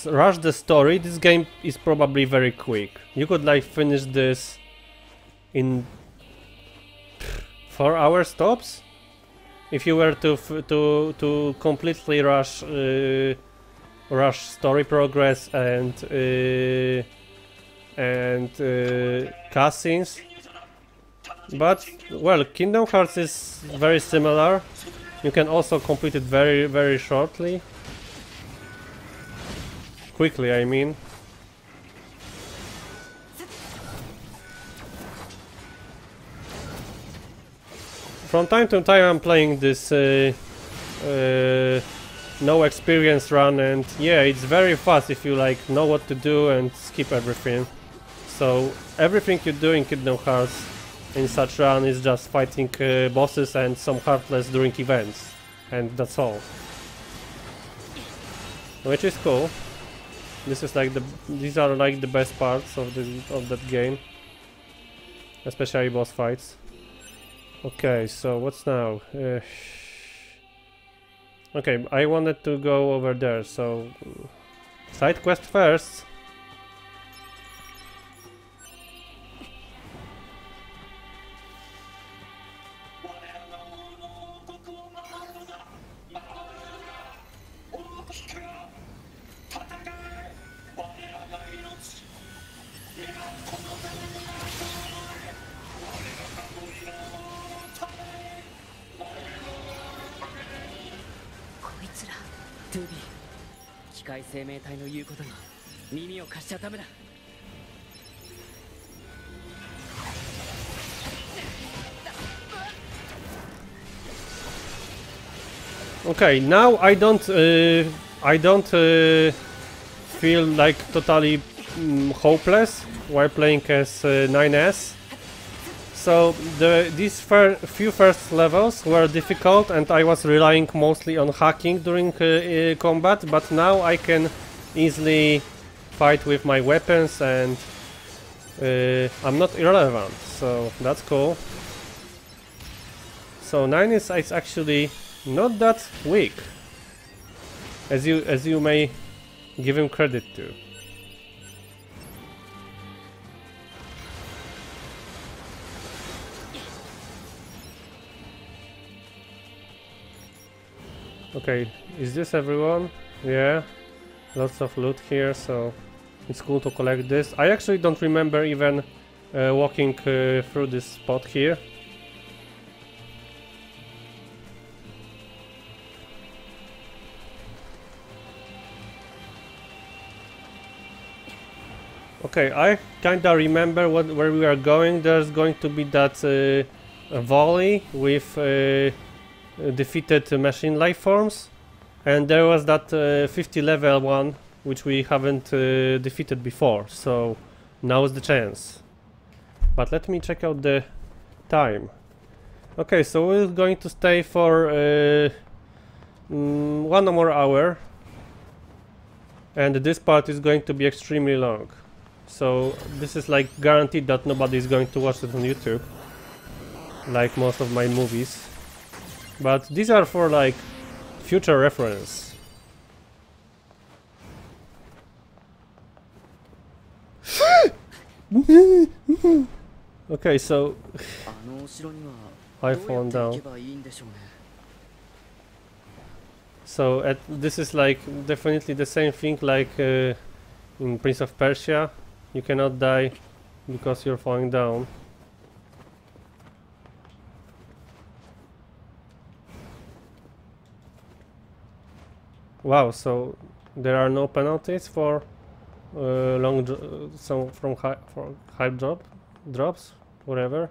rush the story, this game is probably very quick. You could like finish this in 4 hours tops. If you were to completely rush story progress and cutscenes. But well, Kingdom Hearts is very similar. You can also complete it very shortly. Quickly, I mean. From time to time I'm playing this no experience run, and yeah, it's very fast if you like know what to do and skip everything. So everything you do in Kingdom Hearts in such run is just fighting bosses and some Heartless during events, and that's all. Which is cool. This is like these are like the best parts of that game, especially boss fights. Okay, so what's now? Okay, I wanted to go over there, so Side quest first.
TB 機械生命体の言うことに耳を貸しちゃダメだ。
Okay, now I don't feel like totally hopeless while playing as NieR. So these few first levels were difficult, and I was relying mostly on hacking during combat. But now I can easily fight with my weapons, and I'm not irrelevant. So that's cool. So NieR is actually not that weak, as you may give him credit to. Okay, is this everyone? Yeah, lots of loot here, so it's cool to collect this. I actually don't remember even walking through this spot here. Okay, I kinda remember where we are going. There's going to be that volley with defeated machine life forms, and there was that 50 level one which we haven't defeated before, so now's the chance. But let me check out the time. Okay, so we're going to stay for 1 more hour, and this part is going to be extremely long. So this is like guaranteed that nobody is going to watch it on YouTube, like most of my movies. But these are for like future reference. Okay, so I fallen down. So this is like definitely the same thing like in Prince of Persia. You cannot die because you're falling down. Wow, so there are no penalties for high drops, whatever.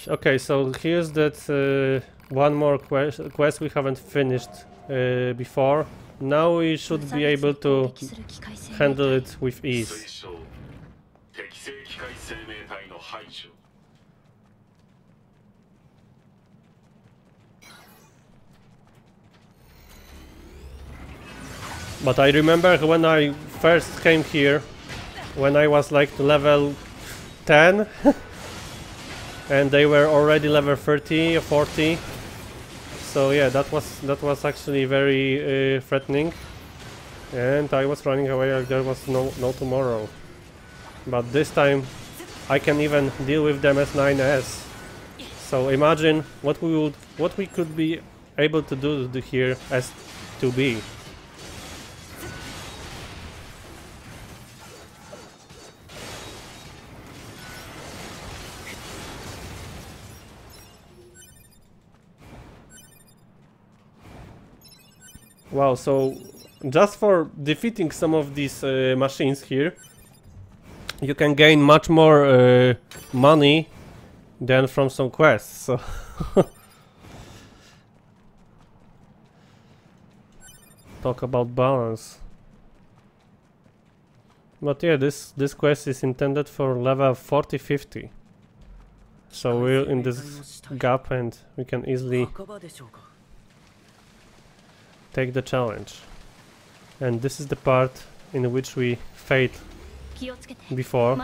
Okay, so here's that one more quest we haven't finished before. Now we should be able to handle it with ease. But I remember when I first came here, when I was like level 10 and they were already level 30 or 40. So yeah, that was actually very threatening, and I was running away like there was no tomorrow. But this time I can even deal with them as NieR. So imagine what we could be able to do here as 2B. Wow, so just for defeating some of these machines here, you can gain much more money than from some quests, so talk about balance. But yeah, this quest is intended for level 40-50. So we're in this gap and we can easily take the challenge. And this is the part in which we failed before.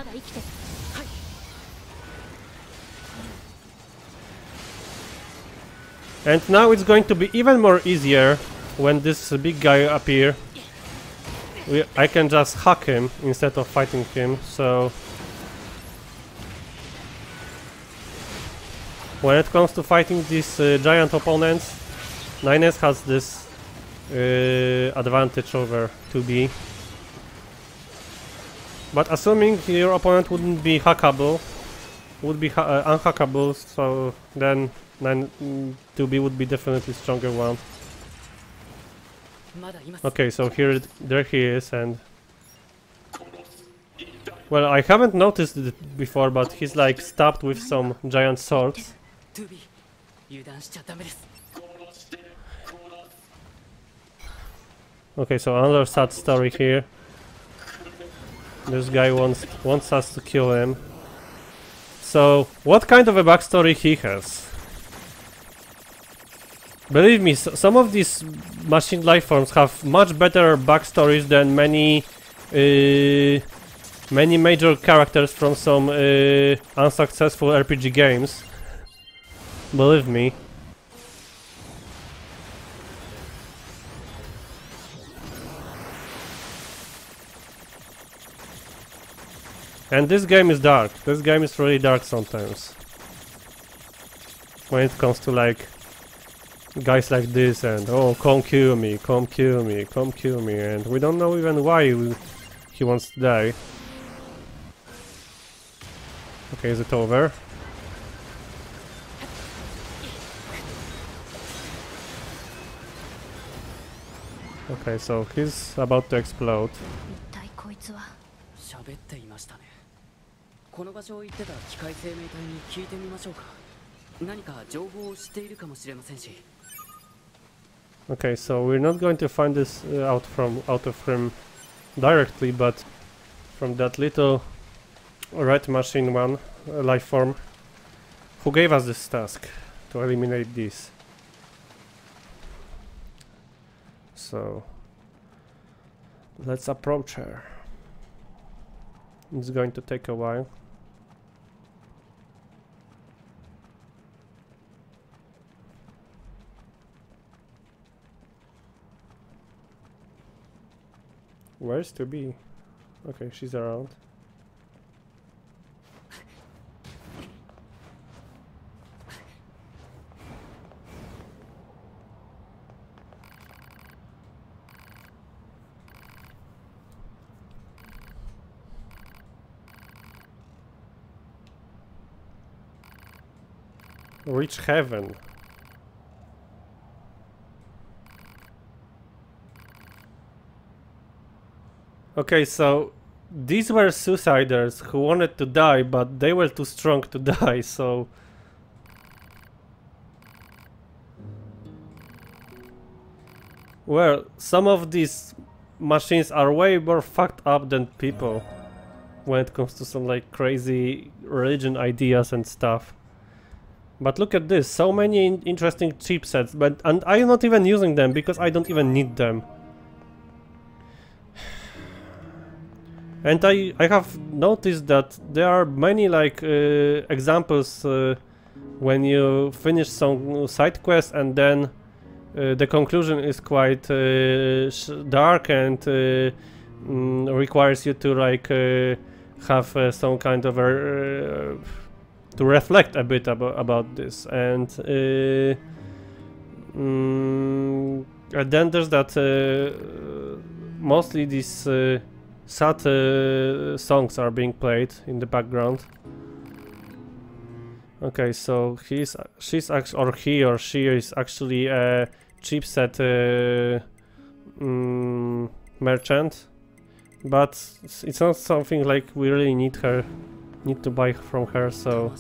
And now it's going to be even more easier when this big guy appear. I can just hack him instead of fighting him, so... When it comes to fighting these giant opponents, NieR has this advantage over 2B. But assuming your opponent wouldn't be hackable, would be unhackable, so then 2B would be definitely stronger one. Okay, so there he is, and... Well, I haven't noticed it before, but he's like stabbed with some giant swords. Okay, so another sad story here. This guy wants us to kill him. So, what kind of a backstory he has? Believe me, some of these machine life forms have much better backstories than many major characters from some unsuccessful RPG games. Believe me. And this game is dark. This game is really dark sometimes. When it comes to like guys like this and oh, come kill me, come kill me, come kill me, and we don't know even why he wants to die. Okay, is it over? Okay, so he's about to explode.
喋っていましたね。この場所を言ってた機械生命体に聞いてみましょうか。何か情報を知っているかもしれませんし。
Okay, so we're not going to find this out of him directly, but from that little red machine one life form who gave us this task to eliminate these. So let's approach her. It's going to take a while. Where's to be? Okay, she's around. Reach heaven. Okay, so these were suiciders who wanted to die, but they were too strong to die, so... Well, some of these machines are way more fucked up than people when it comes to some like crazy religion ideas and stuff. But look at this, so many interesting chipsets, and I'm not even using them because I don't even need them. And I have noticed that there are many like examples when you finish some side quest and then the conclusion is quite dark and requires you to like have some kind of a to reflect a bit about this, and then there's that mostly these sad songs are being played in the background. Okay, so she's actually, or he or she is actually a chipset merchant, but it's not something like we really need to buy from her, so...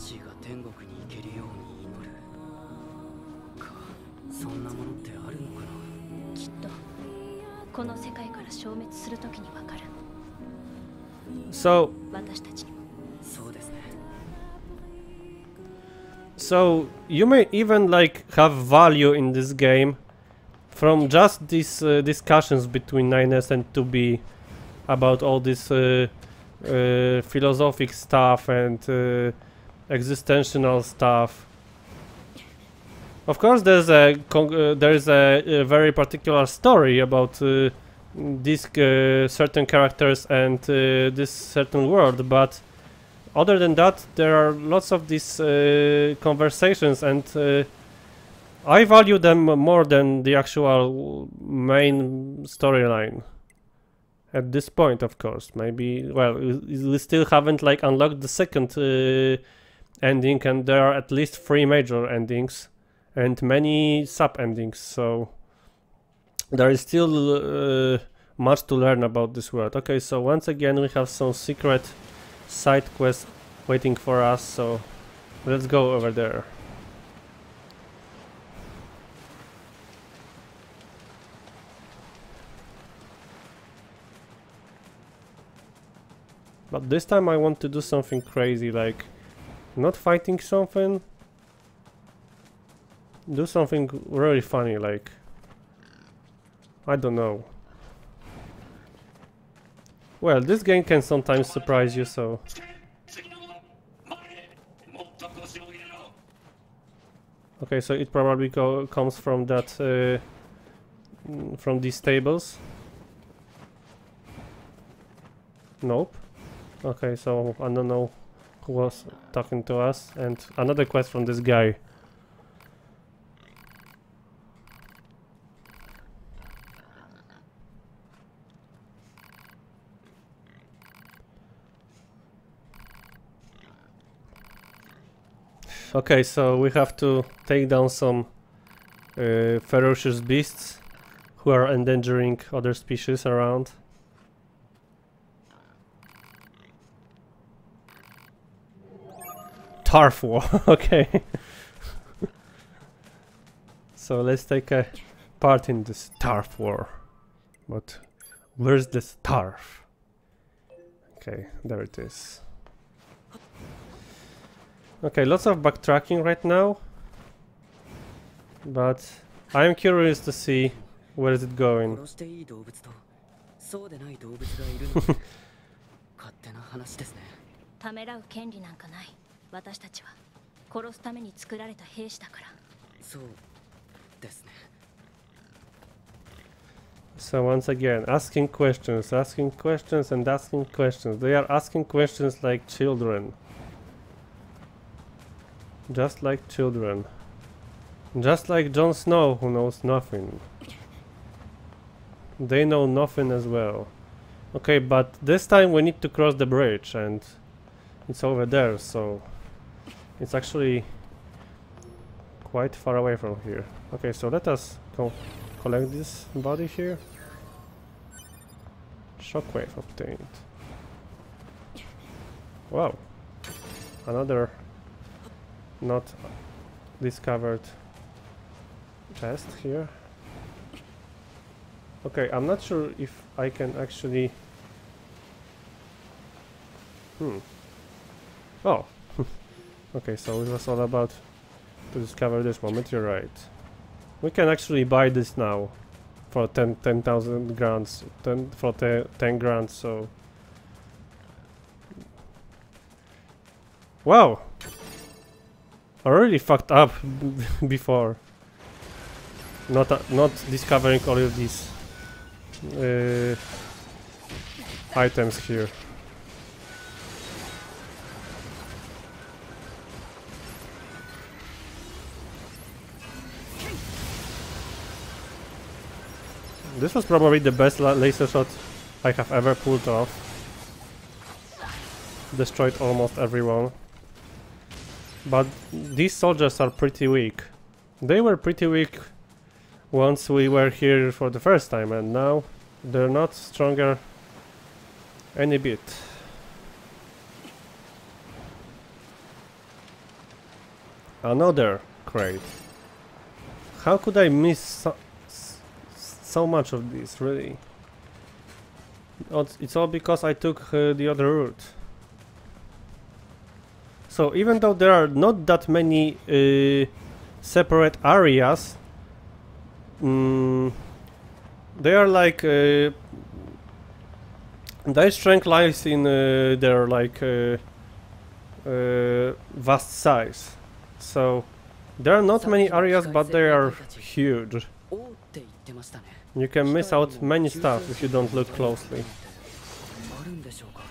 So you may even like have value in this game from just these discussions between NieR and 2B about all this philosophic stuff and existential stuff. Of course, there's a very particular story about these certain characters and this certain world, but other than that, there are lots of these conversations, and I value them more than the actual main storyline. At this point, of course, maybe. Well, we still haven't like unlocked the second ending, and there are at least 3 major endings and many sub-endings, so there is still much to learn about this world. Okay, so once again we have some secret side quest waiting for us, so let's go over there. But this time I want to do something crazy, like not fighting something. Do something really funny, like I don't know. Well, this game can sometimes surprise you, so. Okay, so it probably comes from that from these tables. Nope. Okay, so I don't know who was talking to us, and another quest from this guy. Okay, so we have to take down some ferocious beasts who are endangering other species around. Turf war, okay. So let's take a part in this turf war. But where's this turf? Okay, there it is. Okay, lots of backtracking right now, but I am curious to see where is it going.
殺していい動物とそうでない動物がいるので勝手な話ですね。
ためらう権利なんかない。私たちは殺すために作られた兵士だから。
そうですね。
So once again, asking questions and asking questions. They are asking questions like children. Just like children. Just like Jon Snow, who knows nothing. They know nothing as well. Okay, but this time we need to cross the bridge, and it's over there, so it's actually quite far away from here. Okay, so let us go collect this body here. Shockwave obtained. Wow. Another not discovered chest here. Okay, I'm not sure if I can actually... Oh. Okay, so it was all about to discover this one meteorite. We can actually buy this now for 10,000 grants, 10 grants, so... Wow! I really fucked up before. Not discovering all of these items here. This was probably the best laser shot I have ever pulled off. Destroyed almost everyone. But these soldiers are pretty weak. They were pretty weak once we were here for the first time, and now they're not stronger any bit. Another crate. How could I miss so much of this, really? It's all because I took the other route. So even though there are not that many separate areas, they are like their strength lies in their like vast size. So There are not many areas, but they are huge.
王って言ってましたね。
You can miss out many stuff if you don't look closely.
あるんでしょうか。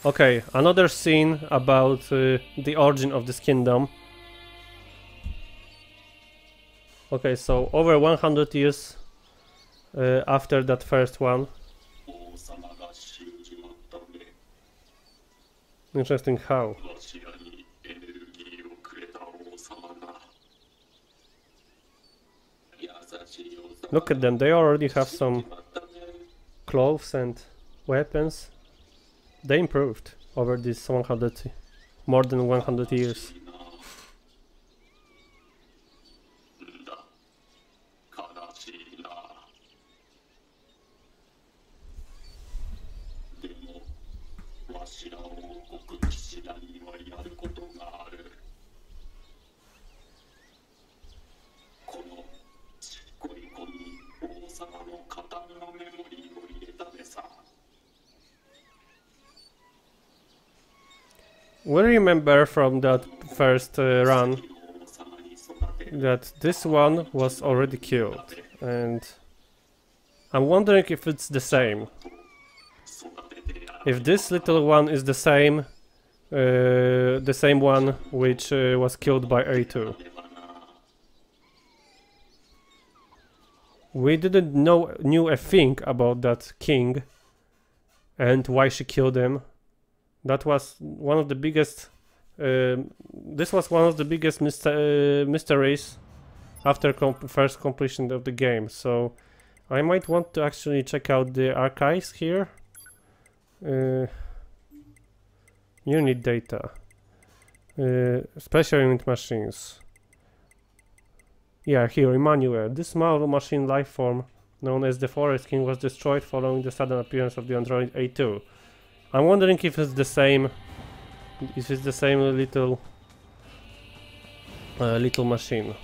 Okay, another scene about the origin of this kingdom. Okay, so over 100 years after that first one. Interesting how. Look at them, they already have some clothes and weapons. They improved over this 100, more than 100 years. We remember from that first run that this one was already killed, and I'm wondering if it's the same. If this little one is the same one which was killed by A2. We didn't knew a thing about that king and why she killed him. That was one of the biggest. This was one of the biggest mysteries after first completion of the game. So I might want to actually check out the archives here. Unit data, special unit machines. Yeah, here, Emmanuel. This small machine life form, known as the Forest King, was destroyed following the sudden appearance of the android A2. I'm wondering if it's the same. If it's the same little machine.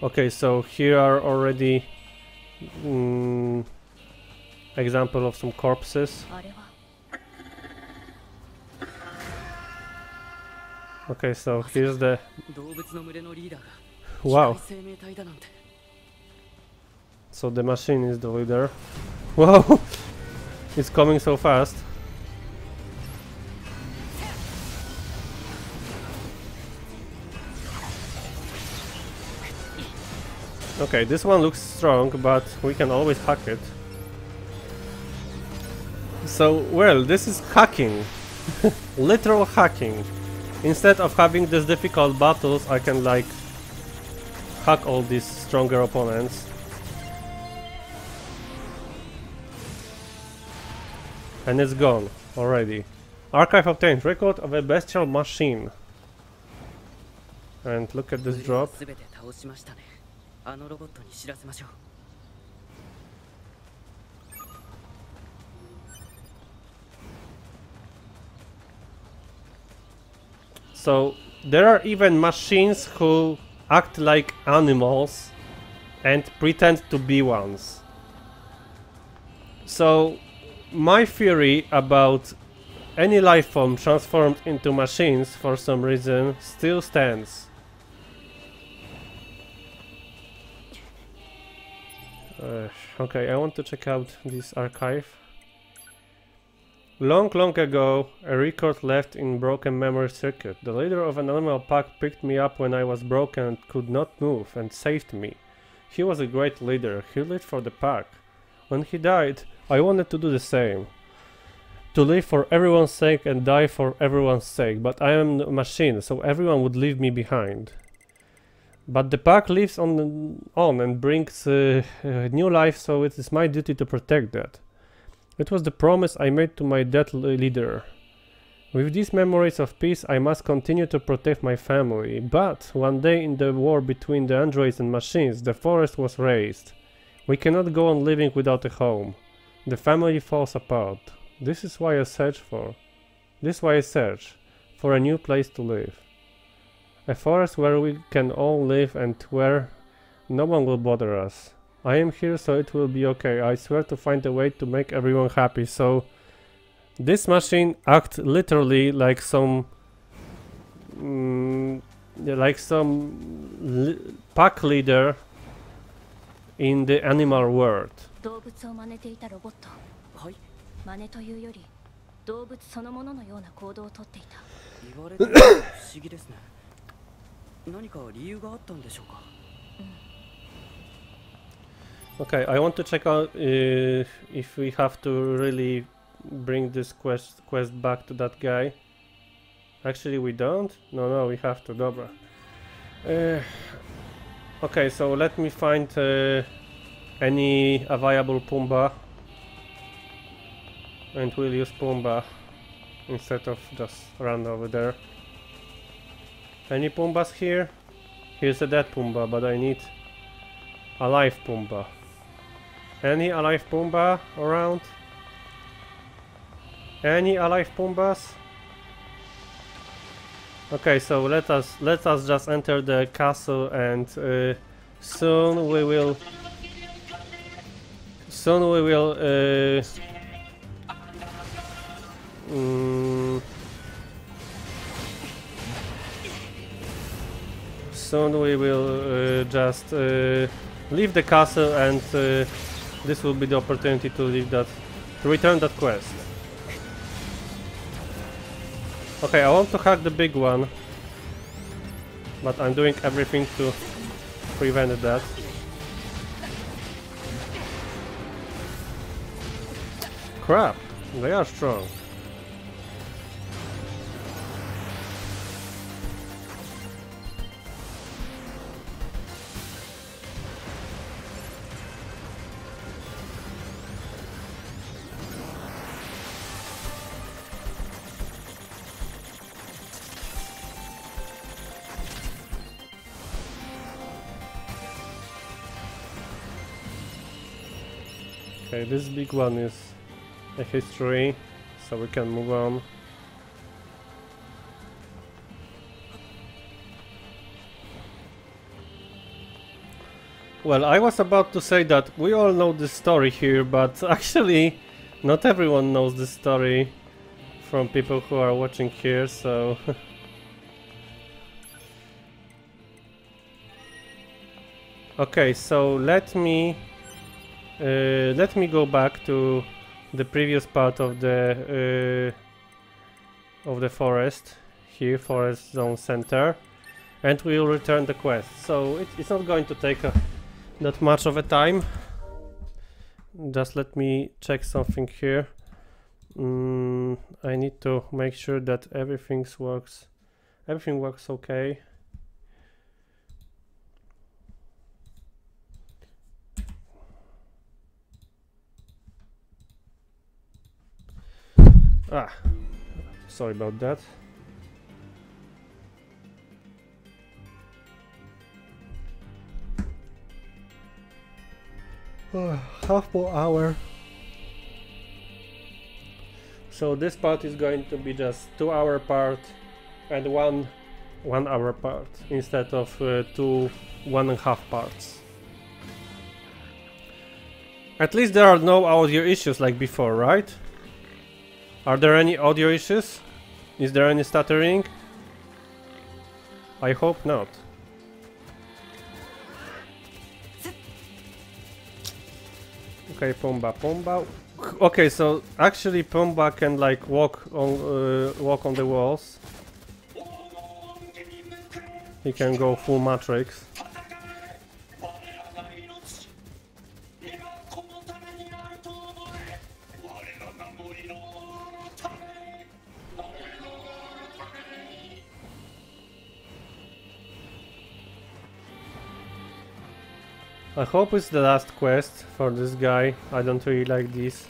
Okay, so here are already example of some corpses. Okay, so here's the. Wow. So the machine is the leader. Wow. It's coming so fast. Okay, this one looks strong, but we can always hack it. So, well, this is hacking. Literal hacking. Instead of having these difficult battles, I can like hack all these stronger opponents. And it's gone already. Archive obtained. Record of a bestial machine. And look at this drop. So there are even machines who act like animals and pretend to be ones. So my theory about any life form transformed into machines for some reason still stands. Okay, I want to check out this archive. Long ago, a record left in broken memory circuit. The leader of an animal pack picked me up when I was broken and could not move and saved me. He was a great leader. He lived for the pack. When he died, I wanted to do the same. To live for everyone's sake and die for everyone's sake, but I am a machine, so everyone would leave me behind. But the pack lives on and brings new life, so it is my duty to protect that. It was the promise I made to my dead leader. With these memories of peace, I must continue to protect my family. But one day in the war between the androids and machines, the forest was razed. We cannot go on living without a home. The family falls apart. This is why I search for a new place to live. A forest where we can all live and where no one will bother us. I am here, so it will be okay. I swear to find a way to make everyone happy. So this machine acts literally like some yeah, like some pack leader in the animal world.
動物を真似ていたロボット。
はい。
真似というより動物そのもののような行動をとっていた。
言われて不思議ですね。何か理由があったんでしょうか。
Okay, I want to check out if we have to really bring this quest back to that guy. Actually, we don't. No, we have to. Dobra. Okay, so let me find any available Pumbaa, and we'll use Pumbaa instead of just run over there. Any Pumbaas here? Here's a dead Pumbaa, but I need a live Pumbaa. Any alive Pumbaa around? Any alive Pumbaas? Okay, so let us just enter the castle, and soon we will soon we will just leave the castle, and this will be the opportunity to return that quest. Okay, I want to hack the big one, but I'm doing everything to prevent that. Crap, they are strong. Okay, this big one is a history, so we can move on. Well, I was about to say that we all know this story here, but actually not everyone knows this story from people who are watching here, so okay, so let me go back to the previous part of the forest here, forest zone center, and we will return the quest. So it's not going to take that much of a time. Just let me check something here. I need to make sure that everything works okay. Sorry about that. Half more hour. So this part is going to be just 2-hour part and one 1-hour part instead of 2 1.5 parts. At least there are no audio issues like before, right? Are there any audio issues? Is there any stuttering? I hope not. Okay, Pumbaa. Okay, so actually Pumbaa can like walk on the walls. He can go full Matrix. I hope it's the last quest for this guy. I don't really like this.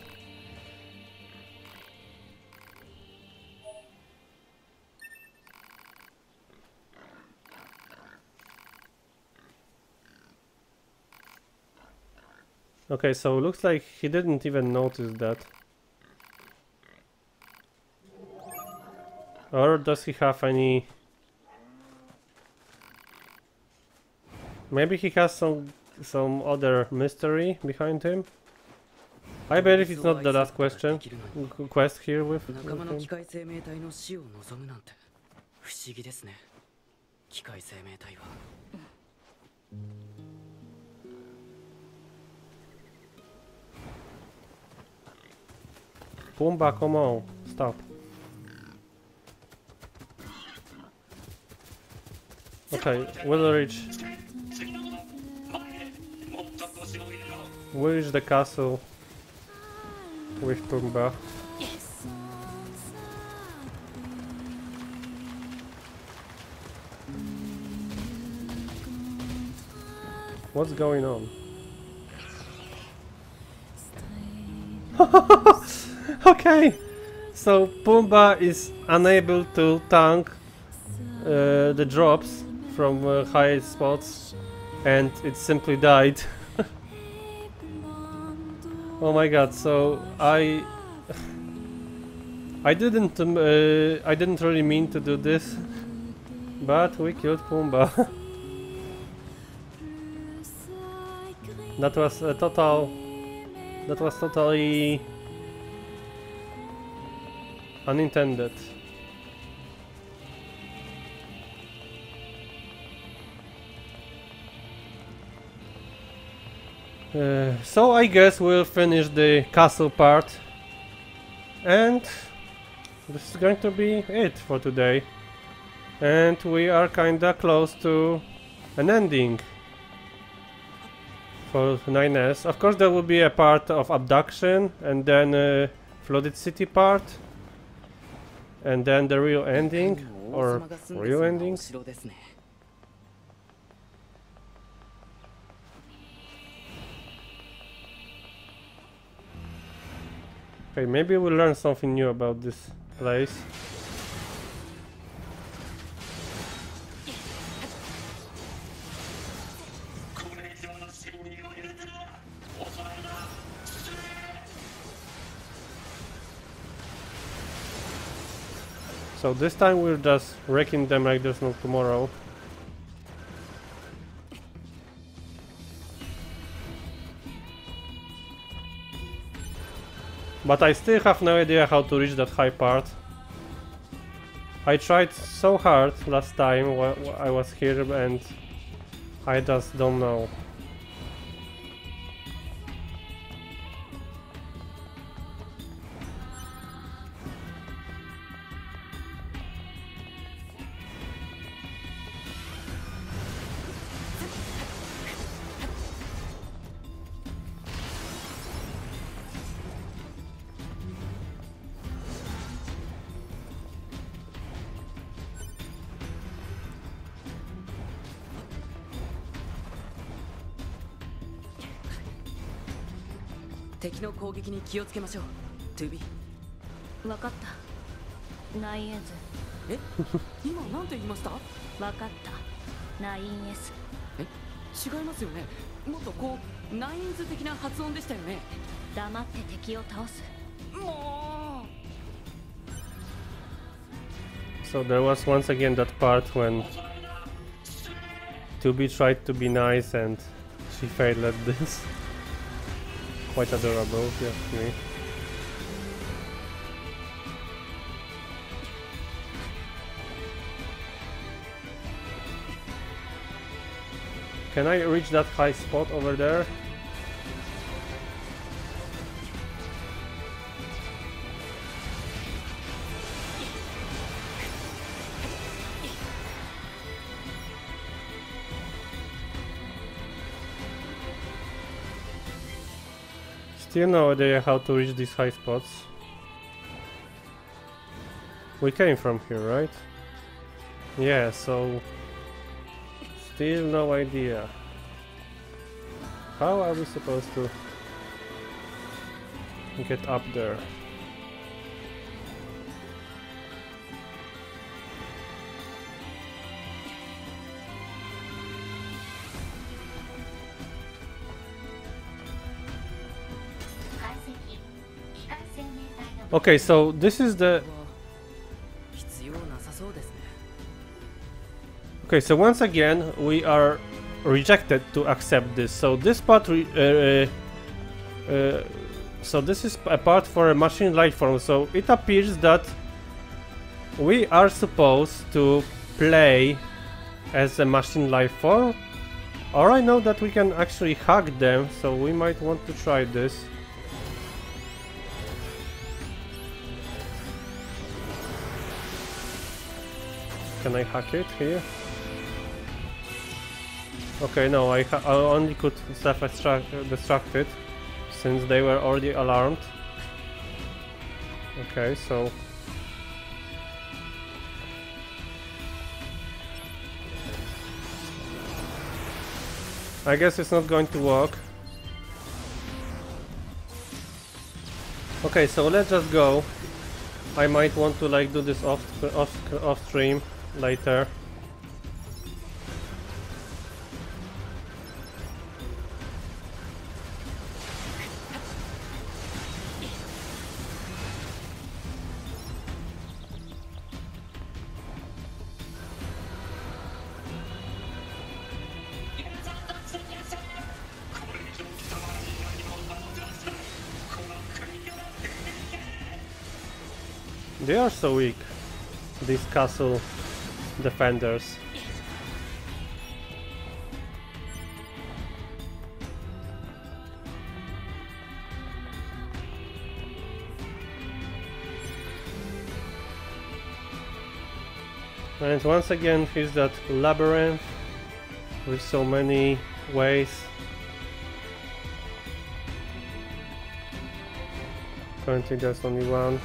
Okay, so looks like he didn't even notice that. Or does he have any... Maybe he has some other mystery behind him. I believe it's not the last quest here with
仲間の
him.
機械生命体の死を望むなんて不思議ですね。機械生命体は。
Pumbaa, come on, stop. Okay, we'll reach the castle with Pumbaa. What's going on? Okay, so Pumbaa is unable to tank the drops from high spots, and it simply died. Oh my god! So I didn't really mean to do this, but we killed Pumbaa. That was totally unintended. So I guess we'll finish the castle part, and this is going to be it for today. And we are kinda close to an ending for NieR. Of course there will be a part of abduction, and then flooded city part, and then the real ending, or real ending. Okay, maybe we'll learn something new about this place. So this time we're just wrecking them like there's no tomorrow. But I still have no idea how to reach that high part. I tried so hard last time I was here, and I just don't know.
敵の攻撃に気をつけましょう。トゥービー。
わかった。ナインエズ。
え？今なんて言いました？
わかった。ナインエス。
え？違いますよね。もっとこうナインズ的な発音でしたよね。
黙って敵を倒す。
もう。
So there was once again that part when Tubi tried to be nice and she failed at this. Quite adorable, if you ask me. Can I reach that high spot over there? Still no idea how to reach these high spots. We came from here, right? Yeah, so... Still no idea. How are we supposed to get up there? Okay, so this is the... Okay, so once again we are rejected to accept this. So this part, so this is a part for a machine life form. So it appears that we are supposed to play as a machine life form. Or I know that we can actually hack them, so we might want to try this. Can I hack it here? Okay, no, I only could self-destruct it, since they were already alarmed. Okay, so... I guess it's not going to work. Okay, so let's just go. I might want to like do this off stream later. They are so weak, these castle defenders. And once again, here's that labyrinth with so many ways. Currently there's only one.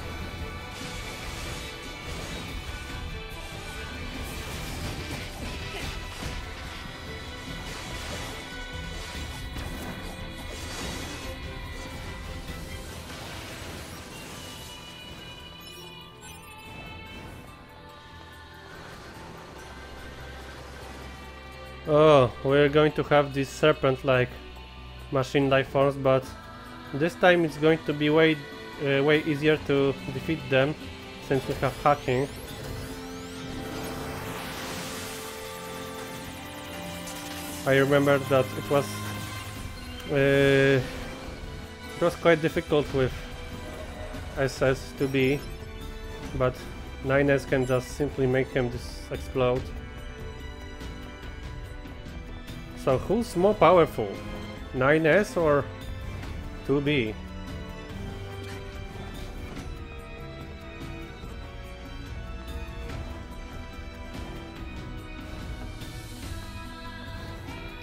Oh, we're going to have these serpent-like machine life forms, but this time it's going to be way easier to defeat them since we have hacking. I remember that it was quite difficult with SS2B, but 9S can just simply make him explode. So who's more powerful, 9S or 2B?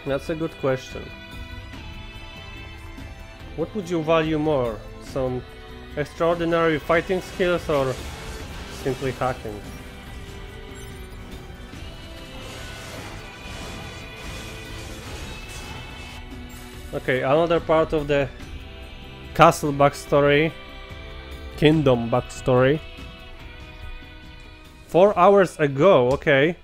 That's a good question. What would you value more? Some extraordinary fighting skills or simply hacking? Okay, another part of the castle backstory, kingdom backstory. 4 hours ago, okay.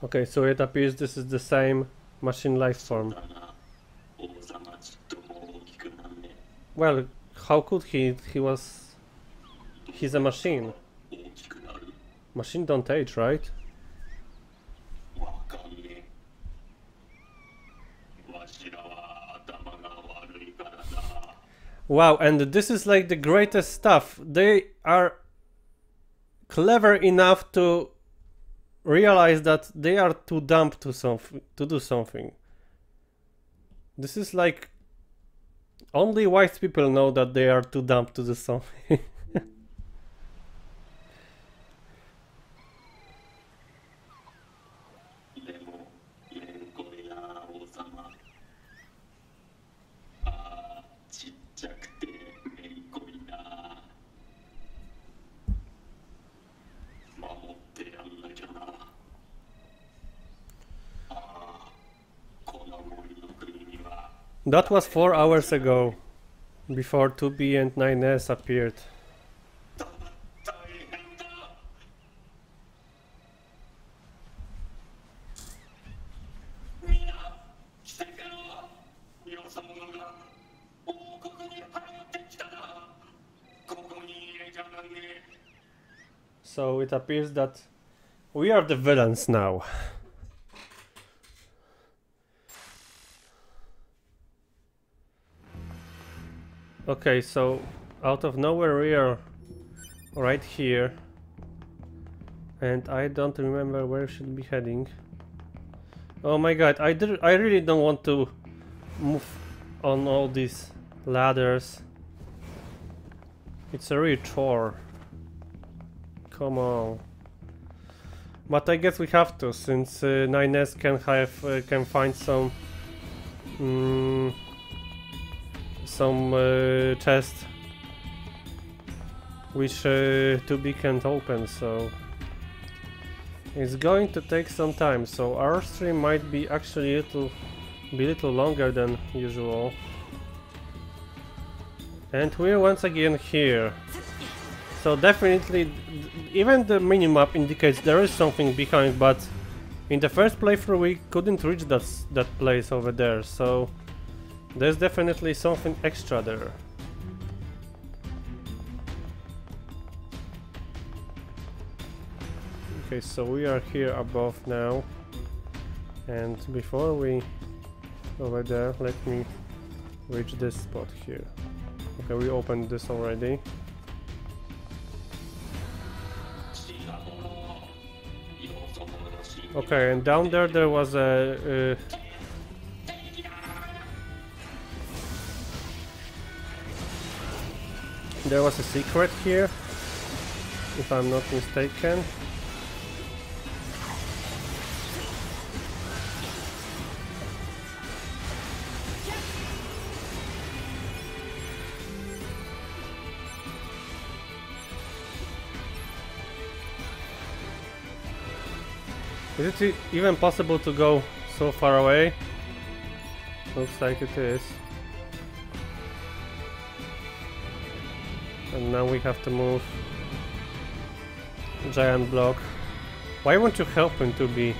Okay, so it appears this is the same machine life form. Well, how could he? He's a machine. Machine don't age, right? Wow, and this is like the greatest stuff. They are clever enough to realize that they are too dumb to do something. This is like only wise people know that they are too dumb to do something. That was 4 hours ago, before 2B and 9S appeared. So it appears that we are the villains now. Okay, so out of nowhere we are right here. And I don't remember where we should be heading. Oh my god, I really don't want to move on all these ladders. It's a real chore. Come on. But I guess we have to, since NieR can find some chest which 2B can't open, so it's going to take some time. So our stream might be actually a little longer than usual. And we're once again here. So definitely, even the minimap indicates there is something behind, but in the first playthrough we couldn't reach that place over there, so there's definitely something extra there. Okay, so we are here above now, and before we over there, let me reach this spot here. Okay, we opened this already. Okay, and down there was a there was a secret here, if I'm not mistaken. Is it even possible to go so far away? Looks like it is. And now we have to move giant block. Why won't you help him to be?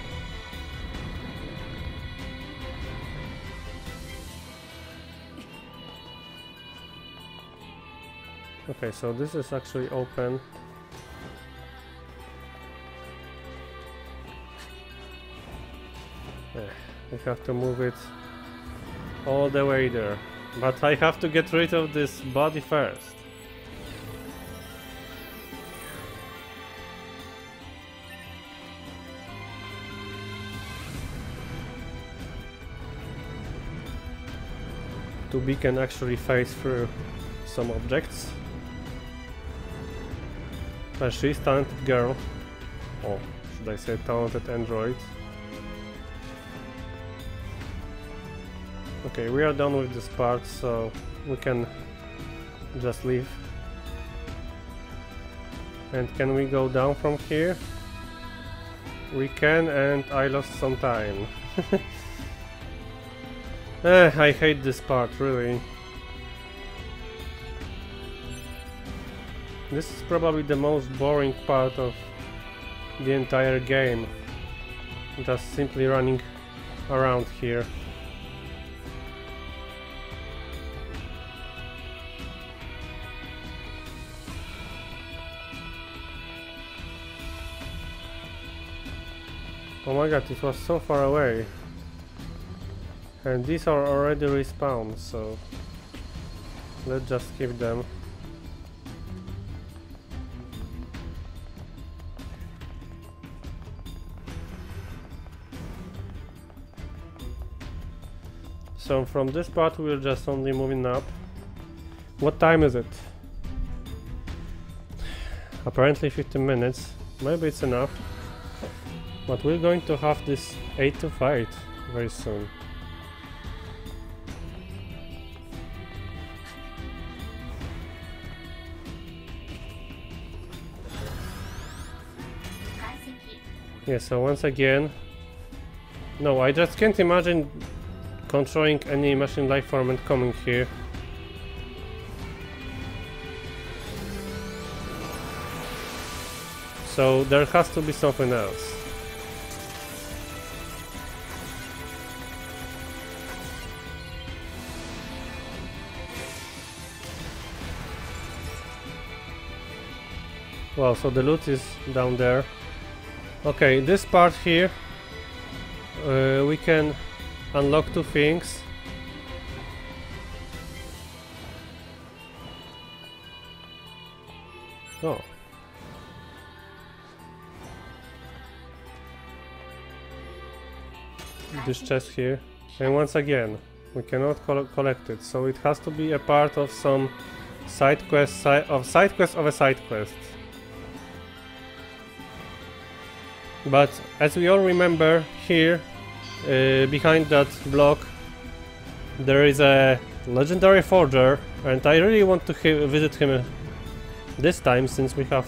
Okay, so this is actually open. We have to move it all the way there. But I have to get rid of this body first. B can actually phase through some objects. But she's talented girl. Or should I say talented android. Okay, we are done with this part, so we can just leave. And can we go down from here? We can, and I lost some time. I hate this part, really. This is probably the most boring part of the entire game. Just simply running around here. Oh my god, it was so far away. And these are already respawned, so let's just keep them. So from this part we're just only moving up. What time is it? Apparently 15 minutes. Maybe it's enough. But we're going to have this 8 to fight very soon. Yeah, so once again... No, I just can't imagine controlling any machine life form and coming here. So there has to be something else. Well, so the loot is down there. Okay, this part here, we can unlock two things. Oh. This chest here. And once again, we cannot collect it, so it has to be a part of some side quest of a side quest. But as we all remember, here, behind that block, there is a legendary forger, and I really want to visit him this time, since we have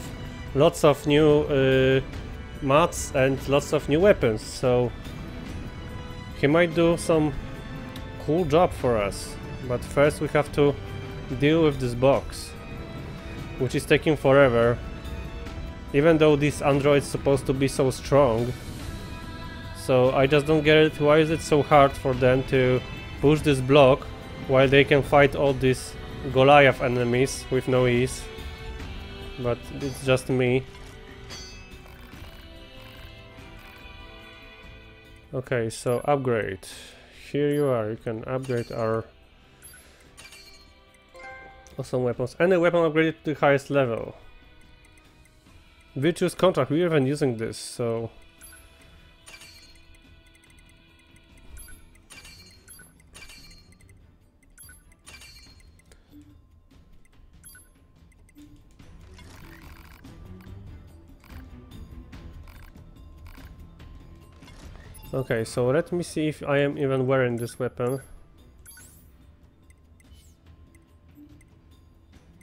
lots of new mods and lots of new weapons, so he might do some cool job for us. But first we have to deal with this box, which is taking forever, even though this android is supposed to be so strong. So I just don't get it, why is it so hard for them to push this block while they can fight all these Goliath enemies with no ease. But it's just me. Okay, so upgrade. Here you are, you can upgrade our awesome weapons. Any weapon upgraded to the highest level. Virtuous contract, we're even using this, so... Okay, so let me see if I am even wearing this weapon.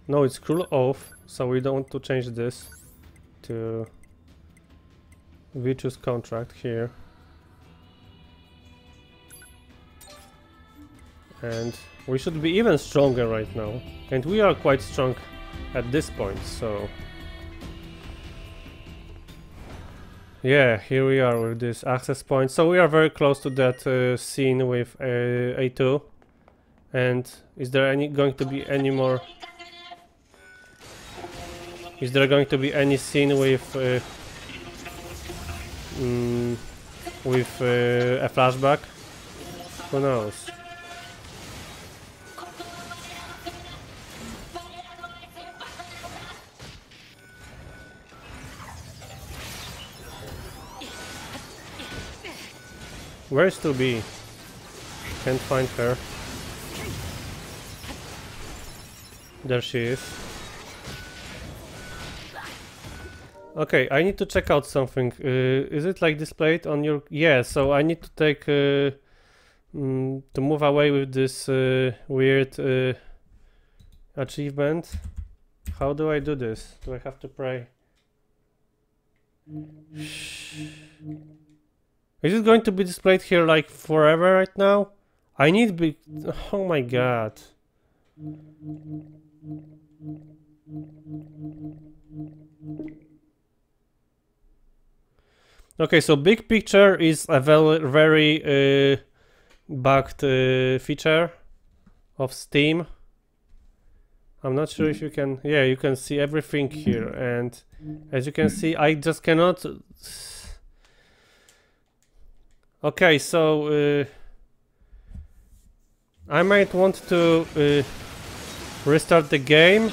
No, it's cool off, so we don't want to change this to Virtuous contract here. And we should be even stronger right now. And we are quite strong at this point, so... Yeah, here we are with this access point. So we are very close to that scene with A2. And is there going to be any more? Is there going to be any scene with a flashback? Who knows? Where's 2B? Can't find her. There she is. Okay, I need to check out something. Is it like displayed on your... Yeah, so I need to take... to move away with this weird achievement. How do I do this? Do I have to pray? Is it going to be displayed here like forever right now? I need big... Oh my god. Okay, so big picture is a very bugged feature of Steam. I'm not sure if you can... Yeah, you can see everything here, and as you can see, I just cannot... Okay, so I might want to restart the game,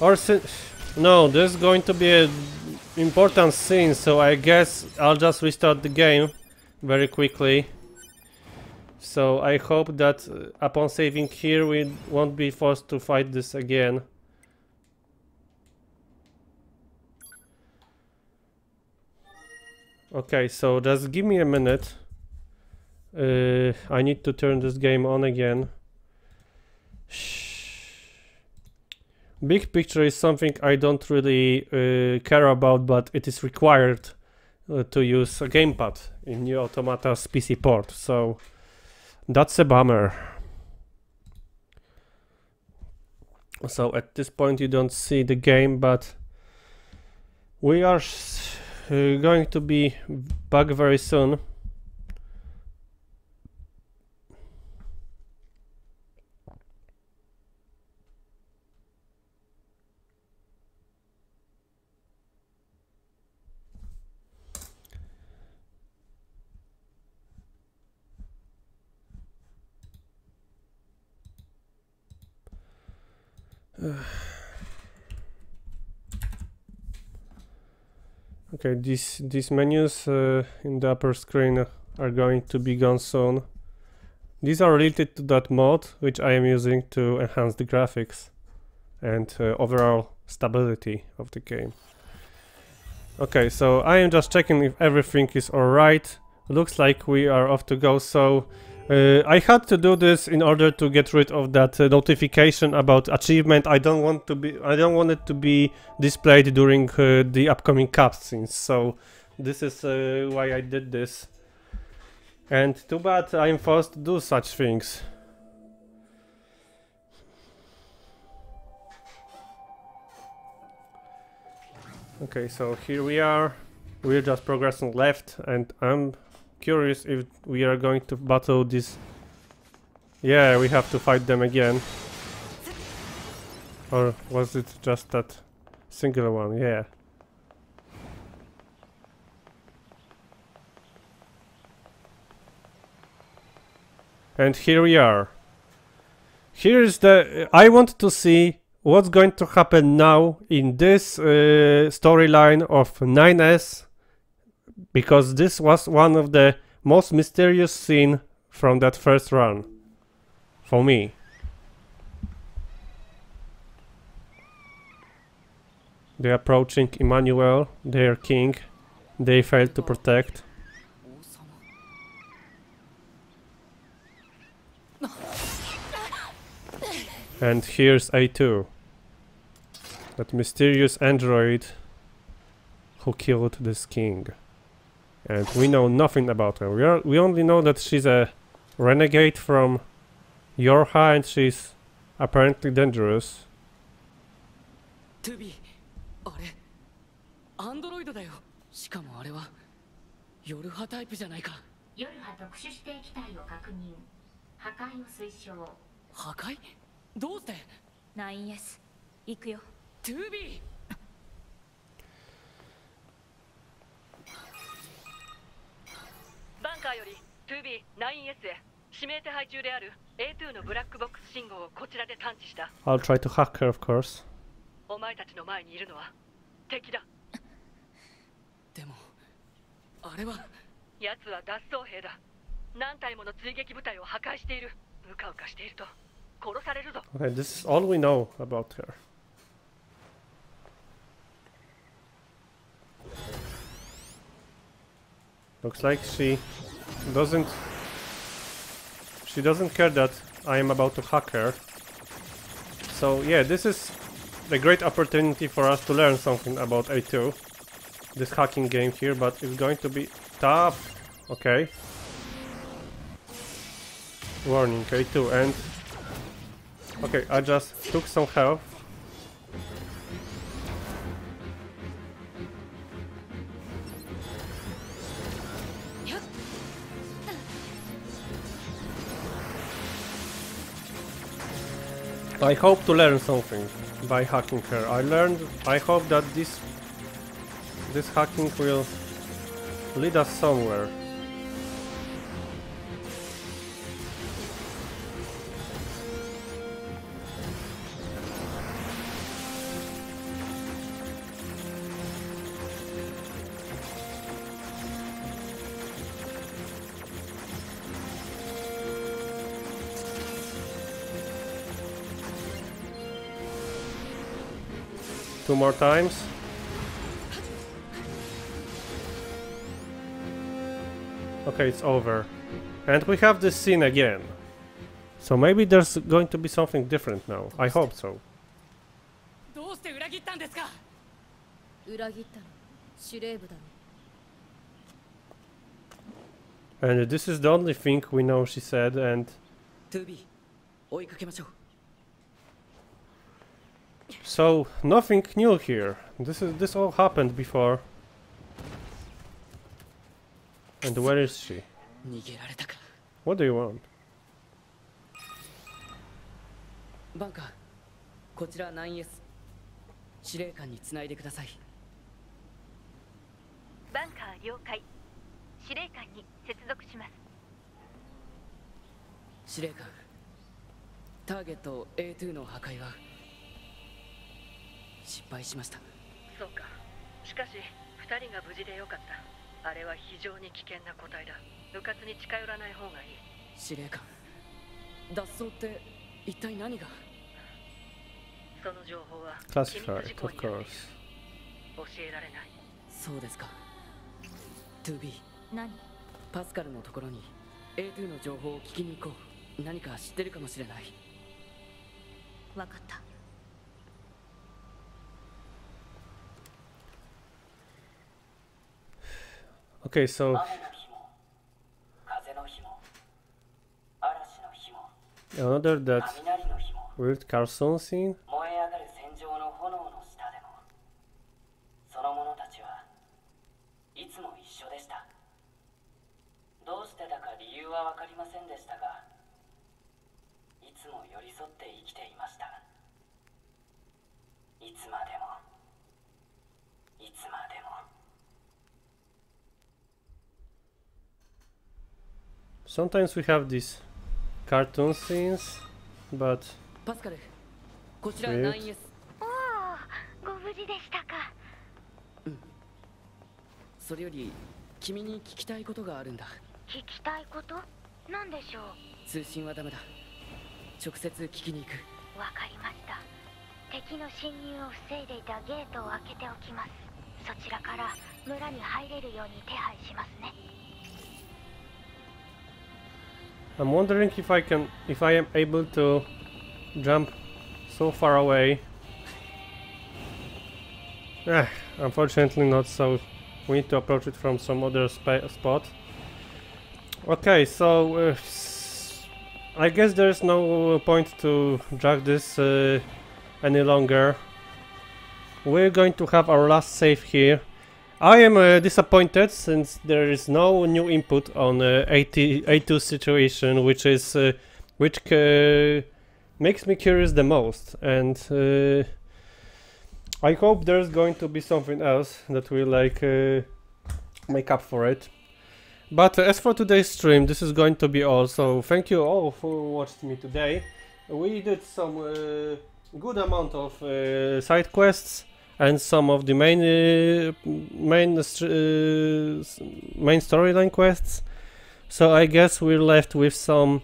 or no, there's going to be an important scene, so I guess I'll just restart the game very quickly. So I hope that upon saving here we won't be forced to fight this again. Okay, so just give me a minute. I need to turn this game on again. Big picture is something I don't really care about, but it is required to use a gamepad in NieR Automata's PC port, so that's a bummer. So at this point you don't see the game, but we are going to be back very soon. Okay, these menus in the upper screen are going to be gone soon. These are related to that mod, which I am using to enhance the graphics and overall stability of the game. Okay, so I am just checking if everything is alright. Looks like we are off to go, so I had to do this in order to get rid of that notification about achievement. I don't want it to be displayed during the upcoming cutscenes, so this is why I did this. And too bad I am forced to do such things. Okay, so here we are. We're just progressing left, and I'm curious if we are going to battle this. Yeah, we have to fight them again. Or was it just that single one? Yeah. And here we are. Here's the... I want to see what's going to happen now in this storyline of 9S, because this was one of the most mysterious scenes from that first run, for me. They're approaching Emmanuel, their king. They failed to protect. And here's A2, that mysterious android who killed this king. And we know nothing about her. We only know that she's a renegade from Yorha and she's apparently dangerous.
トゥビー、あれアンドロイドだよ。しかもあれは夜派タイプじゃないか。
夜派特殊指定機体を確認。破壊を推奨。
破壊？どうして？
9S 行くよ。
トゥビー。
バンカーより 2B9S へ指名手配中である A2 のブラックボックス信号をこちらで探知した。
I'll try to hack her, of course.
お前たちの前にいるのは敵だ。
でもあれは
奴は脱走兵だ。何体もの追撃部隊を破壊している。うかうかしていると殺されるぞ。
Okay, this is all we know about her. Looks like she doesn't care that I am about to hack her. So yeah, this is a great opportunity for us to learn something about A2. This hacking game here, but it's going to be tough. Okay. Warning, A2 and... Okay, I just took some health. I hope to learn something by hacking her. I hope that this hacking will lead us somewhere. Two more times. Okay, it's over. And we have this scene again. So maybe there's going to be something different now. I hope so.
どうして裏切ったんですか？
裏切ったの司令部だろ。
And this is the only thing we know, she said, and...
トゥビー、追いかけましょう。
So, nothing new here. This all happened before. And where is she?
逃げられたか。
What do you want?
バンカー、こちら 9S。司令官につないでください。
バンカー了解。司令官に接続します。
司令官、ターゲット A2 の破壊は失敗しました。
そうか。しかし2人が無事でよかった。あれは非常に危険な個体だ。迂闊に近寄らない方がいい。
司令官、脱走って一体何が？
その情報は機密
Classified,
事項
of
になっている。
course.
教えられない。
そうですか。2B、
何？
パスカルのところに A2 の情報を聞きに行こう。何か知ってるかもしれない。
わかった。
Okay, so
雨の日も風の日も嵐の日も
another that
雷の日も
weird cartoon scene.
燃え上がる戦場の炎の下でもその者たちはいつも一緒でした。どうしてだか理由は分かりませんでしたが、いつも寄り添って生きていました。いつまでもいつまでも。
Sometimes we have these cartoon scenes, but
パスカル、こちら
Weird.
9S。
おお、ご無事でしたか。
それより君に聞きたいことがあるんだ。
聞きたいこと？何でしょう？
通信はダメだ。直接聞きに行く。
わかりました。敵の侵入を防いでいたゲートを開けておきます。そちらから村に入れるように手配しますね。
I'm wondering if I am able to jump so far away. Unfortunately not, so we need to approach it from some other spot. Okay, so I guess there's no point to drag this any longer. We're going to have our last save here. I am disappointed since there is no new input on A2 situation, which is makes me curious the most, and I hope there's going to be something else that will like make up for it. But as for today's stream, this is going to be all. So thank you all for watching me today. We did some good amount of side quests and some of the main storyline quests. So I guess we're left with some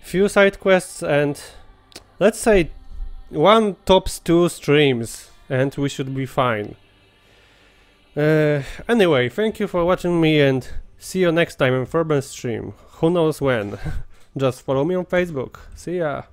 few side quests and let's say one tops 2 streams, and we should be fine. Anyway, thank you for watching me and see you next time in Furbens stream. Who knows when? Just follow me on Facebook. See ya!